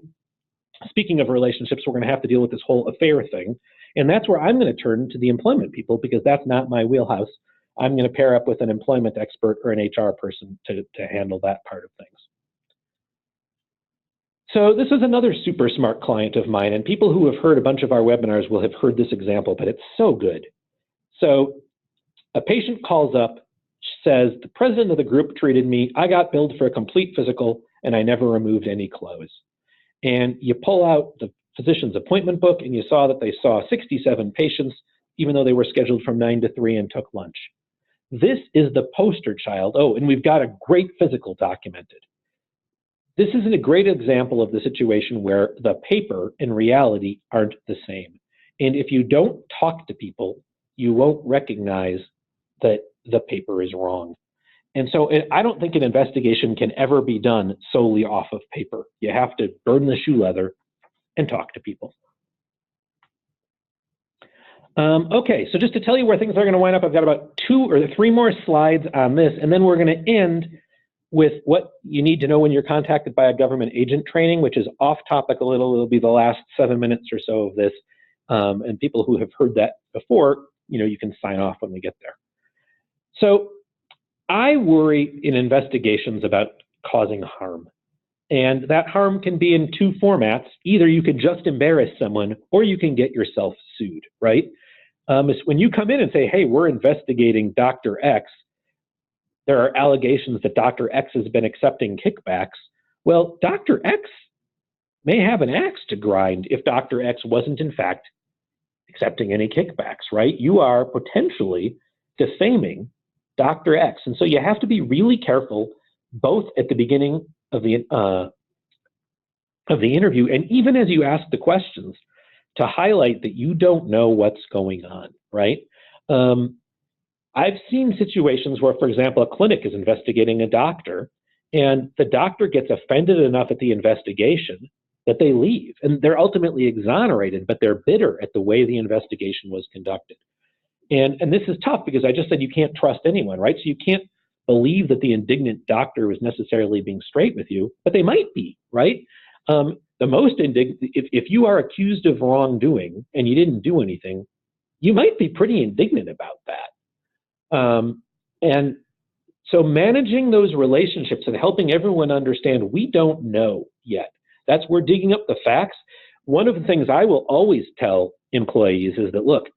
speaking of relationships, we're going to have to deal with this whole affair thing. And that's where I'm going to turn to the employment people, because that's not my wheelhouse. I'm going to pair up with an employment expert or an HR person to handle that part of things. So this is another super smart client of mine, and people who have heard a bunch of our webinars will have heard this example, but it's so good. So a patient calls up, says, the president of the group treated me, I got billed for a complete physical, and I never removed any clothes. And you pull out the physician's appointment book, and you saw that they saw 67 patients, even though they were scheduled from 9 to 3 and took lunch. This is the poster child. Oh, and we've got a great physical documented. This is a great example of the situation where the paper and reality aren't the same. And if you don't talk to people, you won't recognize that the paper is wrong. And so I don't think an investigation can ever be done solely off of paper. You have to burn the shoe leather and talk to people. Okay, so just to tell you where things are going to wind up, I've got about 2 or 3 more slides on this, and then we're going to end with what you need to know when you're contacted by a government agent training, which is off topic a little. It'll be the last 7 minutes or so of this. And people who have heard that before, you can sign off when we get there. So I worry in investigations about causing harm. And that harm can be in 2 formats. Either you can just embarrass someone, or you can get yourself sued, right? When you come in and say, hey, we're investigating Dr. X, there are allegations that Dr. X has been accepting kickbacks. Well, Dr. X may have an axe to grind if Dr. X wasn't, in fact, accepting any kickbacks, right? You are potentially defaming Dr. X. And so you have to be really careful, both at the beginning of the interview and even as you ask the questions, to highlight that you don't know what's going on, right? I've seen situations where, for example, a clinic is investigating a doctor, and the doctor gets offended enough at the investigation that they leave, and they're ultimately exonerated, but they're bitter at the way the investigation was conducted. And this is tough because I just said you can't trust anyone, right? So you can't believe that the indignant doctor was necessarily being straight with you, but they might be, right? The most indignant, if you are accused of wrongdoing and you didn't do anything, you might be pretty indignant about that. And so managing those relationships and helping everyone understand we don't know yet. That's where digging up the facts. One of the things I will always tell employees is that, look,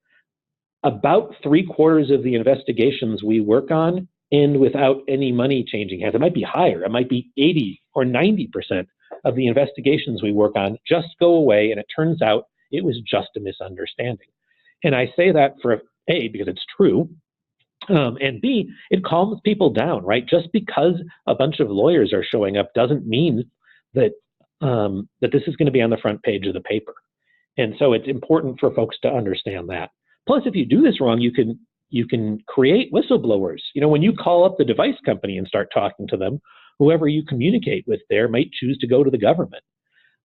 about 3/4 of the investigations we work on end without any money changing hands. It might be higher. It might be 80 or 90% of the investigations we work on just go away, and it turns out it was just a misunderstanding. And I say that for A, because it's true, and B, it calms people down, right? Just because a bunch of lawyers are showing up doesn't mean that that this is going to be on the front page of the paper. And so it's important for folks to understand that. Plus, if you do this wrong, you can create whistleblowers. When you call up the device company and start talking to them, whoever you communicate with there might choose to go to the government.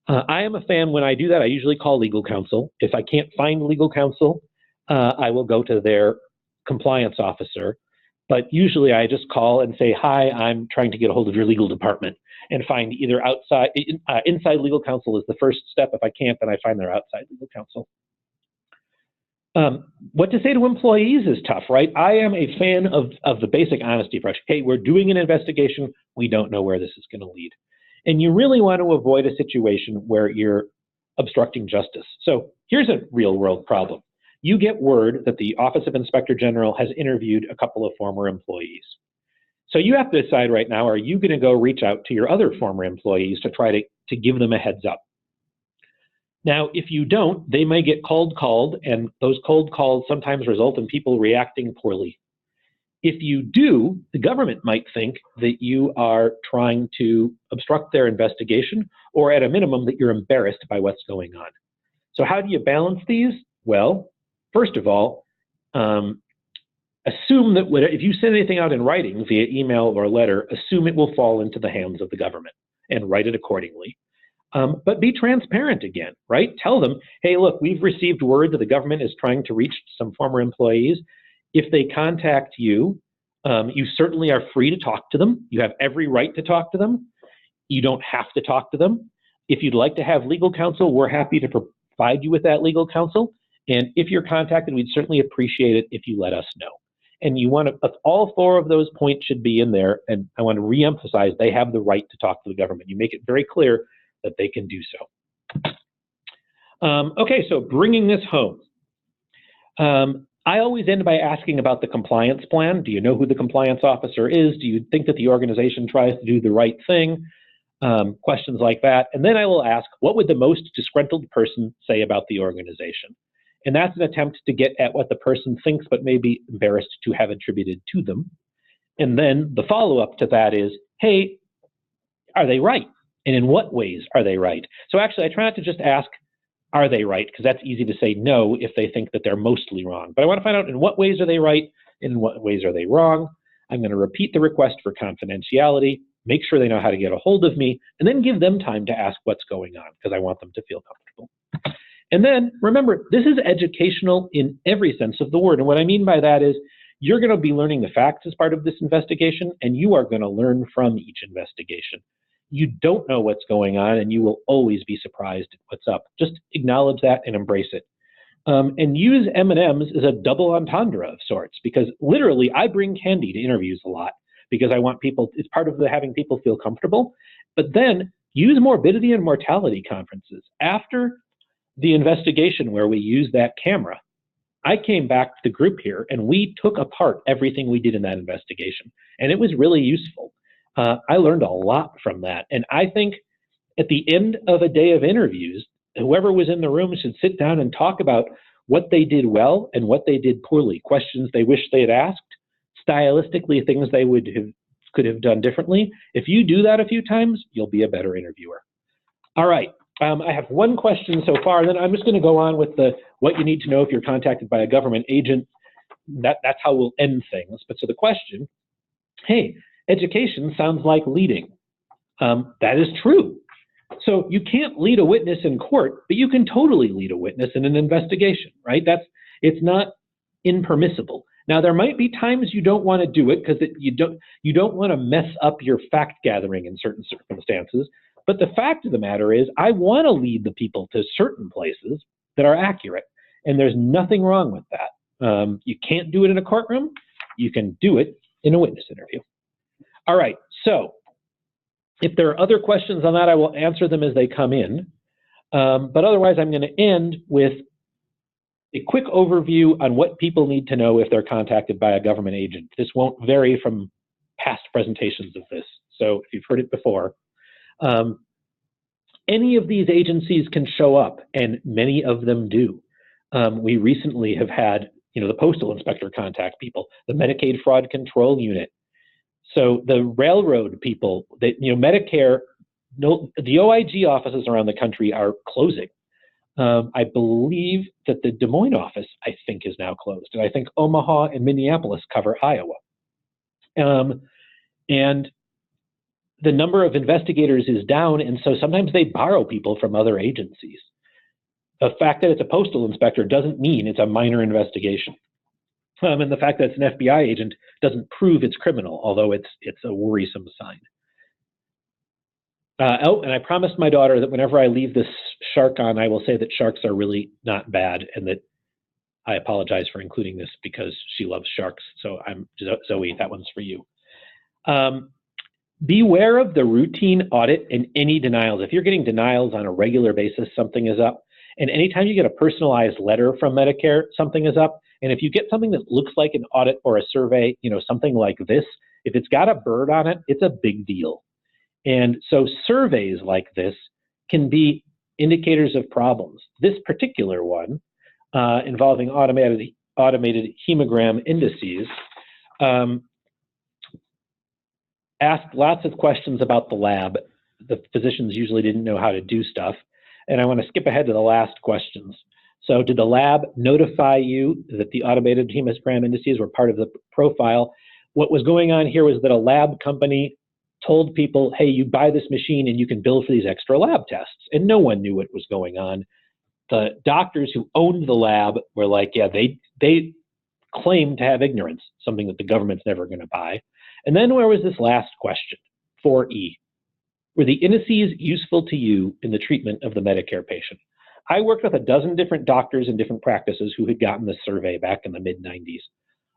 I am a fan. When I do that, I usually call legal counsel. If I can't find legal counsel, I will go to their compliance officer. But usually I just call and say, hi, I'm trying to get a hold of your legal department, and find either inside legal counsel is the first step. If I can't, then I find their outside legal counsel. What to say to employees is tough, right? I am a fan of the basic honesty approach. Hey, we're doing an investigation. We don't know where this is going to lead. And you really want to avoid a situation where you're obstructing justice. So here's a real world problem. You get word that the Office of Inspector General has interviewed a couple of former employees. So you have to decide right now, are you going to go reach out to your other former employees to try to give them a heads up? Now, if you don't, they may get called, and those cold calls sometimes result in people reacting poorly. If you do, the government might think that you are trying to obstruct their investigation, or at a minimum, that you're embarrassed by what's going on. So how do you balance these? Well, first of all, assume that if you send anything out in writing via email or letter, assume it will fall into the hands of the government and write it accordingly. But be transparent again, right? Tell them, hey, look, we've received word that the government is trying to reach some former employees. If they contact you, you certainly are free to talk to them. You have every right to talk to them. You don't have to talk to them. If you'd like to have legal counsel, we're happy to provide you with that legal counsel. And if you're contacted, we'd certainly appreciate it if you let us know. And you want to, all four of those points should be in there. And I want to reemphasize, they have the right to talk to the government. You make it very clear that they can do so. Okay, so bringing this home. I always end by asking about the compliance plan. Do you know who the compliance officer is? Do you think that the organization tries to do the right thing? Questions like that. And then I will ask, what would the most disgruntled person say about the organization? And that's an attempt to get at what the person thinks but may be embarrassed to have attributed to them. And then the follow-up to that is, hey, are they right? And in what ways are they right? So actually, I try not to just ask, are they right? Because that's easy to say no if they think that they're mostly wrong. But I want to find out in what ways are they right and in what ways are they wrong. I'm going to repeat the request for confidentiality, make sure they know how to get a hold of me, and then give them time to ask what's going on because I want them to feel comfortable. And then remember, this is educational in every sense of the word. And what I mean by that is you're going to be learning the facts as part of this investigation, and you are going to learn from each investigation. You don't know what's going on, and you will always be surprised at what's up. Just acknowledge that and embrace it. And use M&Ms as a double entendre of sorts, because literally I bring candy to interviews a lot because I want people, it's part of having people feel comfortable. But then use morbidity and mortality conferences. After the investigation where we used that camera, I came back to the group here and we took apart everything we did in that investigation. And it was really useful. I learned a lot from that. And I think at the end of a day of interviews, whoever was in the room should sit down and talk about what they did well and what they did poorly, questions they wish they had asked, stylistically things they could have done differently. If you do that a few times, you'll be a better interviewer. All right. I have one question so far, then I'm just going to go on with what you need to know if you're contacted by a government agent. That's how we'll end things. But so the question, hey, education sounds like leading. That is true. So you can't lead a witness in court, but you can totally lead a witness in an investigation, right? It's not impermissible. Now there might be times you don't want to do it because you don't want to mess up your fact gathering in certain circumstances. But the fact of the matter is, I want to lead the people to certain places that are accurate, and there's nothing wrong with that. You can't do it in a courtroom. You can do it in a witness interview. All right, so if there are other questions on that, I will answer them as they come in. But otherwise, I'm going to end with a quick overview on what people need to know if they're contacted by a government agent. This won't vary from past presentations of this, so if you've heard it before. Any of these agencies can show up, and many of them do. We recently have had, the postal inspector contact people, the Medicaid Fraud Control Unit. So the railroad people, Medicare, the OIG offices around the country are closing. I believe that the Des Moines office, I think, is now closed. And I think Omaha and Minneapolis cover Iowa. And the number of investigators is down, and so sometimes they borrow people from other agencies. The fact that it's a postal inspector doesn't mean it's a minor investigation. And the fact that it's an FBI agent doesn't prove it's criminal, although it's a worrisome sign. Oh, and I promised my daughter that whenever I leave this shark on, I will say that sharks are really not bad, and that I apologize for including this because she loves sharks. So Zoe, that one's for you. Beware of the routine audit and any denials. If you're getting denials on a regular basis, something is up. And anytime you get a personalized letter from Medicare, something is up. And if you get something that looks like an audit or a survey, something like this, if it's got a bird on it, it's a big deal. And so surveys like this can be indicators of problems. This particular one, involving automated hemogram indices, asked lots of questions about the lab. The physicians usually didn't know how to do stuff. And I want to skip ahead to the last questions. So did the lab notify you that the automated hemogram indices were part of the profile? What was going on here was that a lab company told people, hey, you buy this machine and you can bill for these extra lab tests. And no one knew what was going on. The doctors who owned the lab were like, yeah, they claimed to have ignorance, something that the government's never going to buy. And then where was this last question, 4E? Were the indices useful to you in the treatment of the Medicare patient? I worked with a dozen different doctors in different practices who had gotten this survey back in the mid-90s.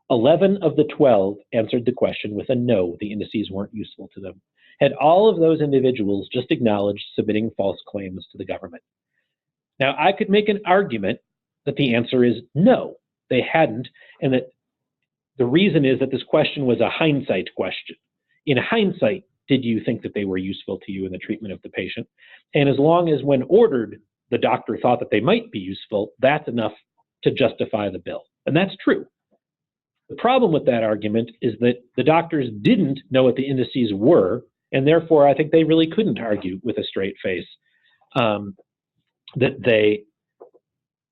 11 of the 12 answered the question with a no, the indices weren't useful to them. Had all of those individuals just acknowledged submitting false claims to the government? Now, I could make an argument that the answer is no, they hadn't, and that the reason is that this question was a hindsight question. In hindsight, did you think that they were useful to you in the treatment of the patient? And as long as when ordered, the doctor thought that they might be useful, that's enough to justify the bill. And that's true. The problem with that argument is that the doctors didn't know what the indices were, and therefore I think they really couldn't argue with a straight face that they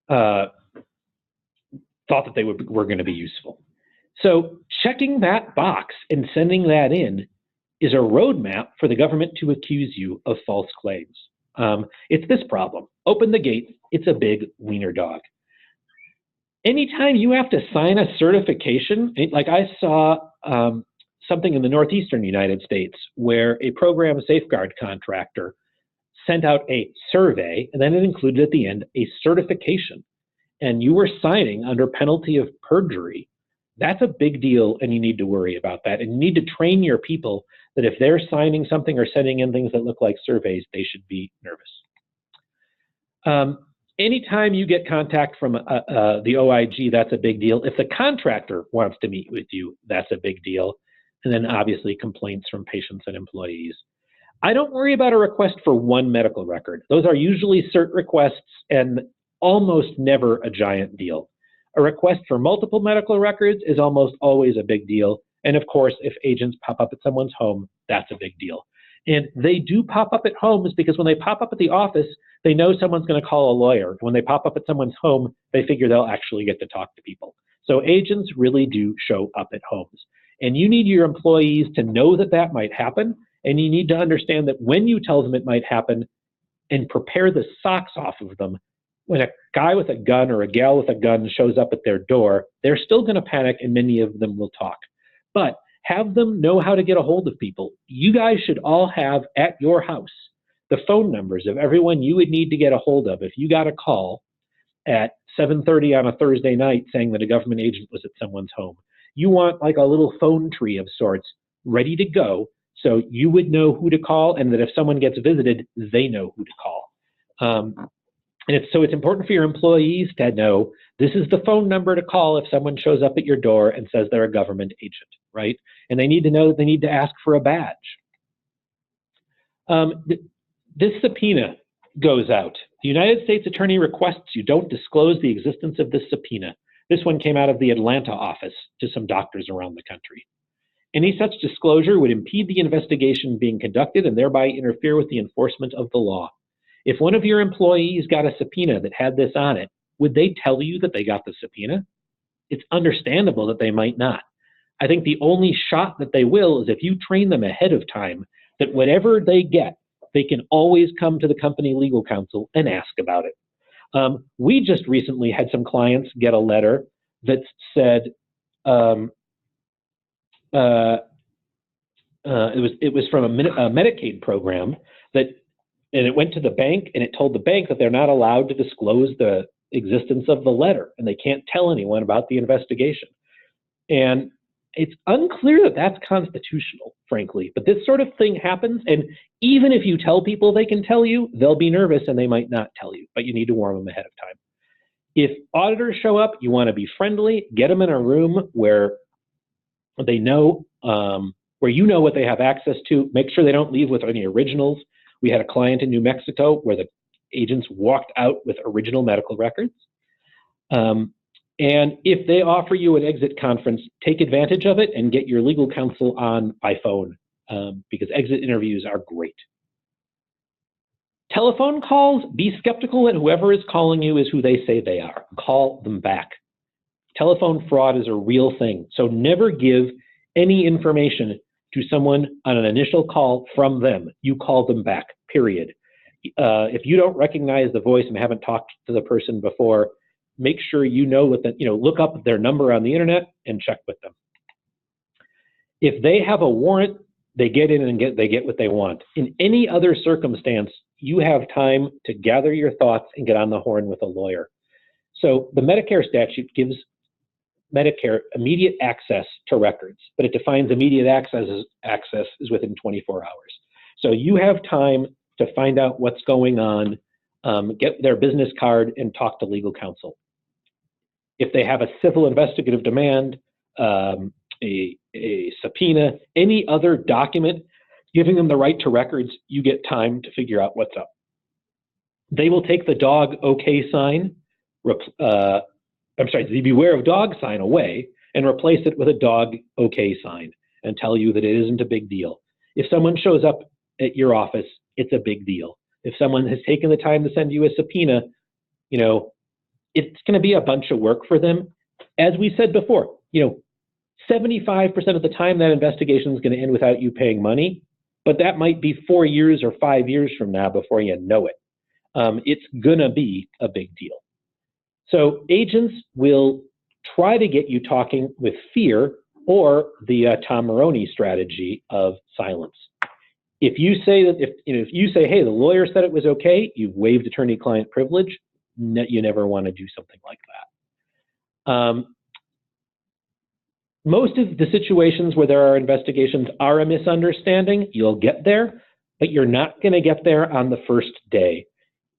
thought that they were going to be useful. So checking that box and sending that in is a roadmap for the government to accuse you of false claims. It's this problem. Open the gate. It's a big wiener dog. Anytime you have to sign a certification, like I saw something in the northeastern United States where a program safeguard contractor sent out a survey, and then it included at the end a certification, and you were signing under penalty of perjury. That's a big deal, and you need to worry about that. And you need to train your people that if they're signing something or sending in things that look like surveys, they should be nervous. Anytime you get contact from the OIG, that's a big deal. If the contractor wants to meet with you, that's a big deal. And then obviously complaints from patients and employees. I don't worry about a request for one medical record. Those are usually cert requests and almost never a giant deal. A request for multiple medical records is almost always a big deal. And of course, if agents pop up at someone's home, that's a big deal. And they do pop up at homes because when they pop up at the office, they know someone's going to call a lawyer. When they pop up at someone's home, they figure they'll actually get to talk to people. So agents really do show up at homes. And you need your employees to know that that might happen. And you need to understand that when you tell them it might happen and prepare the socks off of them, when a guy with a gun or a gal with a gun shows up at their door, they're still going to panic and many of them will talk. But have them know how to get a hold of people. You guys should all have at your house the phone numbers of everyone you would need to get a hold of if you got a call at 7:30 on a Thursday night saying that a government agent was at someone's home. You want like a little phone tree of sorts ready to go so you would know who to call, and that if someone gets visited, they know who to call. So it's important for your employees to know this is the phone number to call if someone shows up at your door and says they're a government agent, right? And they need to know that they need to ask for a badge. This subpoena goes out. The United States Attorney requests you don't disclose the existence of this subpoena. This one came out of the Atlanta office to some doctors around the country. Any such disclosure would impede the investigation being conducted and thereby interfere with the enforcement of the law. If one of your employees got a subpoena that had this on it, would they tell you that they got the subpoena? It's understandable that they might not. I think the only shot that they will is if you train them ahead of time that whatever they get, they can always come to the company legal counsel and ask about it. We just recently had some clients get a letter that said, it was from a Medicaid program and it went to the bank, and it told the bank that they're not allowed to disclose the existence of the letter, and they can't tell anyone about the investigation. And it's unclear that that's constitutional, frankly, but this sort of thing happens, and even if you tell people they can tell you, they'll be nervous and they might not tell you, but you need to warn them ahead of time. If auditors show up, you want to be friendly, get them in a room where they know, where you know what they have access to, make sure they don't leave with any originals. We had a client in New Mexico where the agents walked out with original medical records. And if they offer you an exit conference, take advantage of it and get your legal counsel on by phone, because exit interviews are great. Telephone calls, be skeptical that whoever is calling you is who they say they are. Call them back. Telephone fraud is a real thing, so never give any information to someone on an initial call from them. You call them back, period. If you don't recognize the voice and haven't talked to the person before, make sure you know look up their number on the internet and check with them. If they have a warrant, they get in and they get what they want. In any other circumstance, you have time to gather your thoughts and get on the horn with a lawyer. So the Medicare statute gives Medicare immediate access to records, but it defines immediate access is within 24 hours. So you have time to find out what's going on, get their business card, and talk to legal counsel. If they have a civil investigative demand, a subpoena, any other document giving them the right to records, you get time to figure out what's up. They will take the dog okay sign, the beware of dog sign away and replace it with a dog okay sign and tell you that it isn't a big deal. If someone shows up at your office, it's a big deal. If someone has taken the time to send you a subpoena, it's going to be a bunch of work for them. As we said before, 75% of the time that investigation is going to end without you paying money, but that might be 4 years or 5 years from now before you know it. It's going to be a big deal. So agents will try to get you talking with fear or the Tom Maroney strategy of silence. If you say that, if you say, hey, the lawyer said it was okay, you've waived attorney-client privilege, you never want to do something like that. Most of the situations where there are investigations are a misunderstanding. You'll get there, but you're not going to get there on the first day.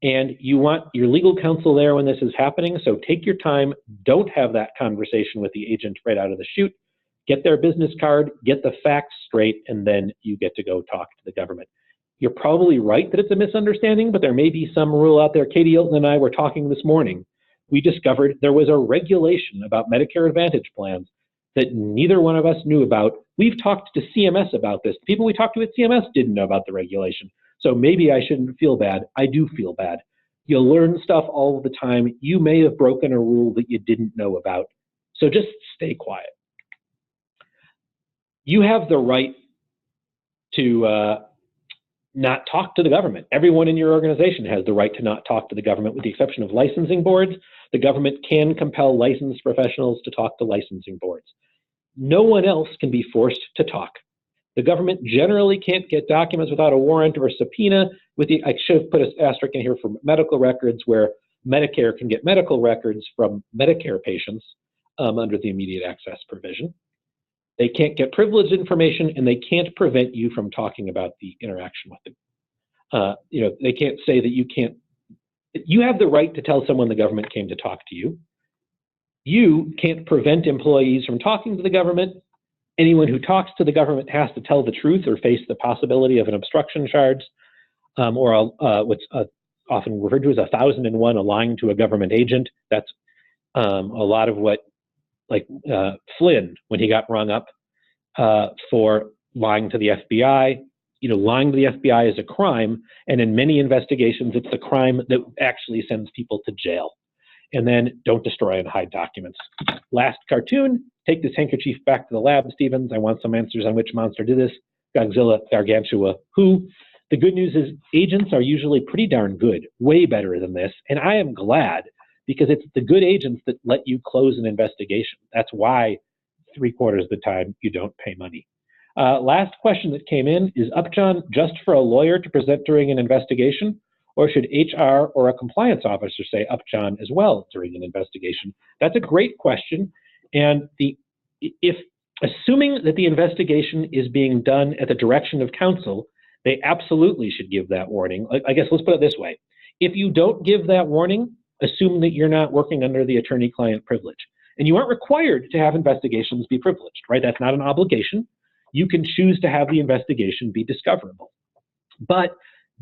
And you want your legal counsel there when this is happening, so take your time. Don't have that conversation with the agent right out of the chute. Get their business card, get the facts straight, and then you get to go talk to the government. You're probably right that it's a misunderstanding, but there may be some rule out there. Katie Hilton and I were talking this morning. We discovered there was a regulation about Medicare Advantage plans that neither one of us knew about. We've talked to CMS about this. The people we talked to at CMS didn't know about the regulation. So maybe I shouldn't feel bad. I do feel bad. You'll learn stuff all the time. You may have broken a rule that you didn't know about. So just stay quiet. You have the right to not talk to the government. Everyone in your organization has the right to not talk to the government, with the exception of licensing boards. The government can compel licensed professionals to talk to licensing boards. No one else can be forced to talk. The government generally can't get documents without a warrant or a subpoena. I should have put an asterisk in here for medical records, where Medicare can get medical records from Medicare patients under the immediate access provision. They can't get privileged information, and they can't prevent you from talking about the interaction with them. They can't say that you can't. You have the right to tell someone the government came to talk to you. You can't prevent employees from talking to the government. Anyone who talks to the government has to tell the truth or face the possibility of an obstruction charge, or what's often referred to as 1001, a lying to a government agent. That's a lot of what, like Flynn, when he got rung up for lying to the FBI. Lying to the FBI is a crime, and in many investigations, it's the crime that actually sends people to jail. And then don't destroy and hide documents. Last cartoon, take this handkerchief back to the lab, Stevens. I want some answers on which monster did this. Godzilla, Gargantua, who? The good news is agents are usually pretty darn good, way better than this. And I am glad, because it's the good agents that let you close an investigation. That's why 3/4 of the time you don't pay money. Last question that came in, is Upjohn just for a lawyer to present during an investigation, or should HR or a compliance officer say Upjohn as well during an investigation? That's a great question. And if assuming that the investigation is being done at the direction of counsel, they absolutely should give that warning. I guess let's put it this way. If you don't give that warning, assume that you're not working under the attorney-client privilege. And you aren't required to have investigations be privileged, right? That's not an obligation. You can choose to have the investigation be discoverable. But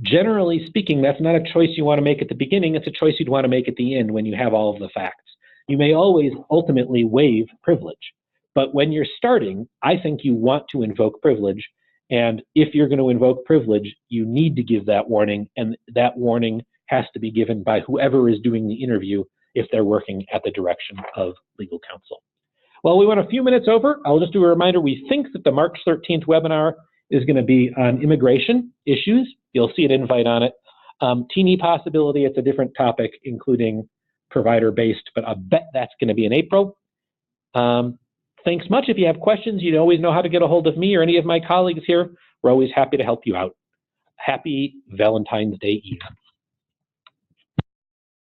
generally speaking, that's not a choice you want to make at the beginning. It's a choice you'd want to make at the end when you have all of the facts. You may always ultimately waive privilege. But when you're starting, I think you want to invoke privilege. And if you're going to invoke privilege, you need to give that warning. And that warning has to be given by whoever is doing the interview if they're working at the direction of legal counsel. Well, we went a few minutes over. I'll just do a reminder. We think that the March 13th webinar is going to be on immigration issues. You'll see an invite on it. Teeny possibility, it's a different topic, including provider-based, but I bet that's going to be in April. Thanks much. If you have questions, you always know how to get a hold of me or any of my colleagues here. We're always happy to help you out. Happy Valentine's Day Eve.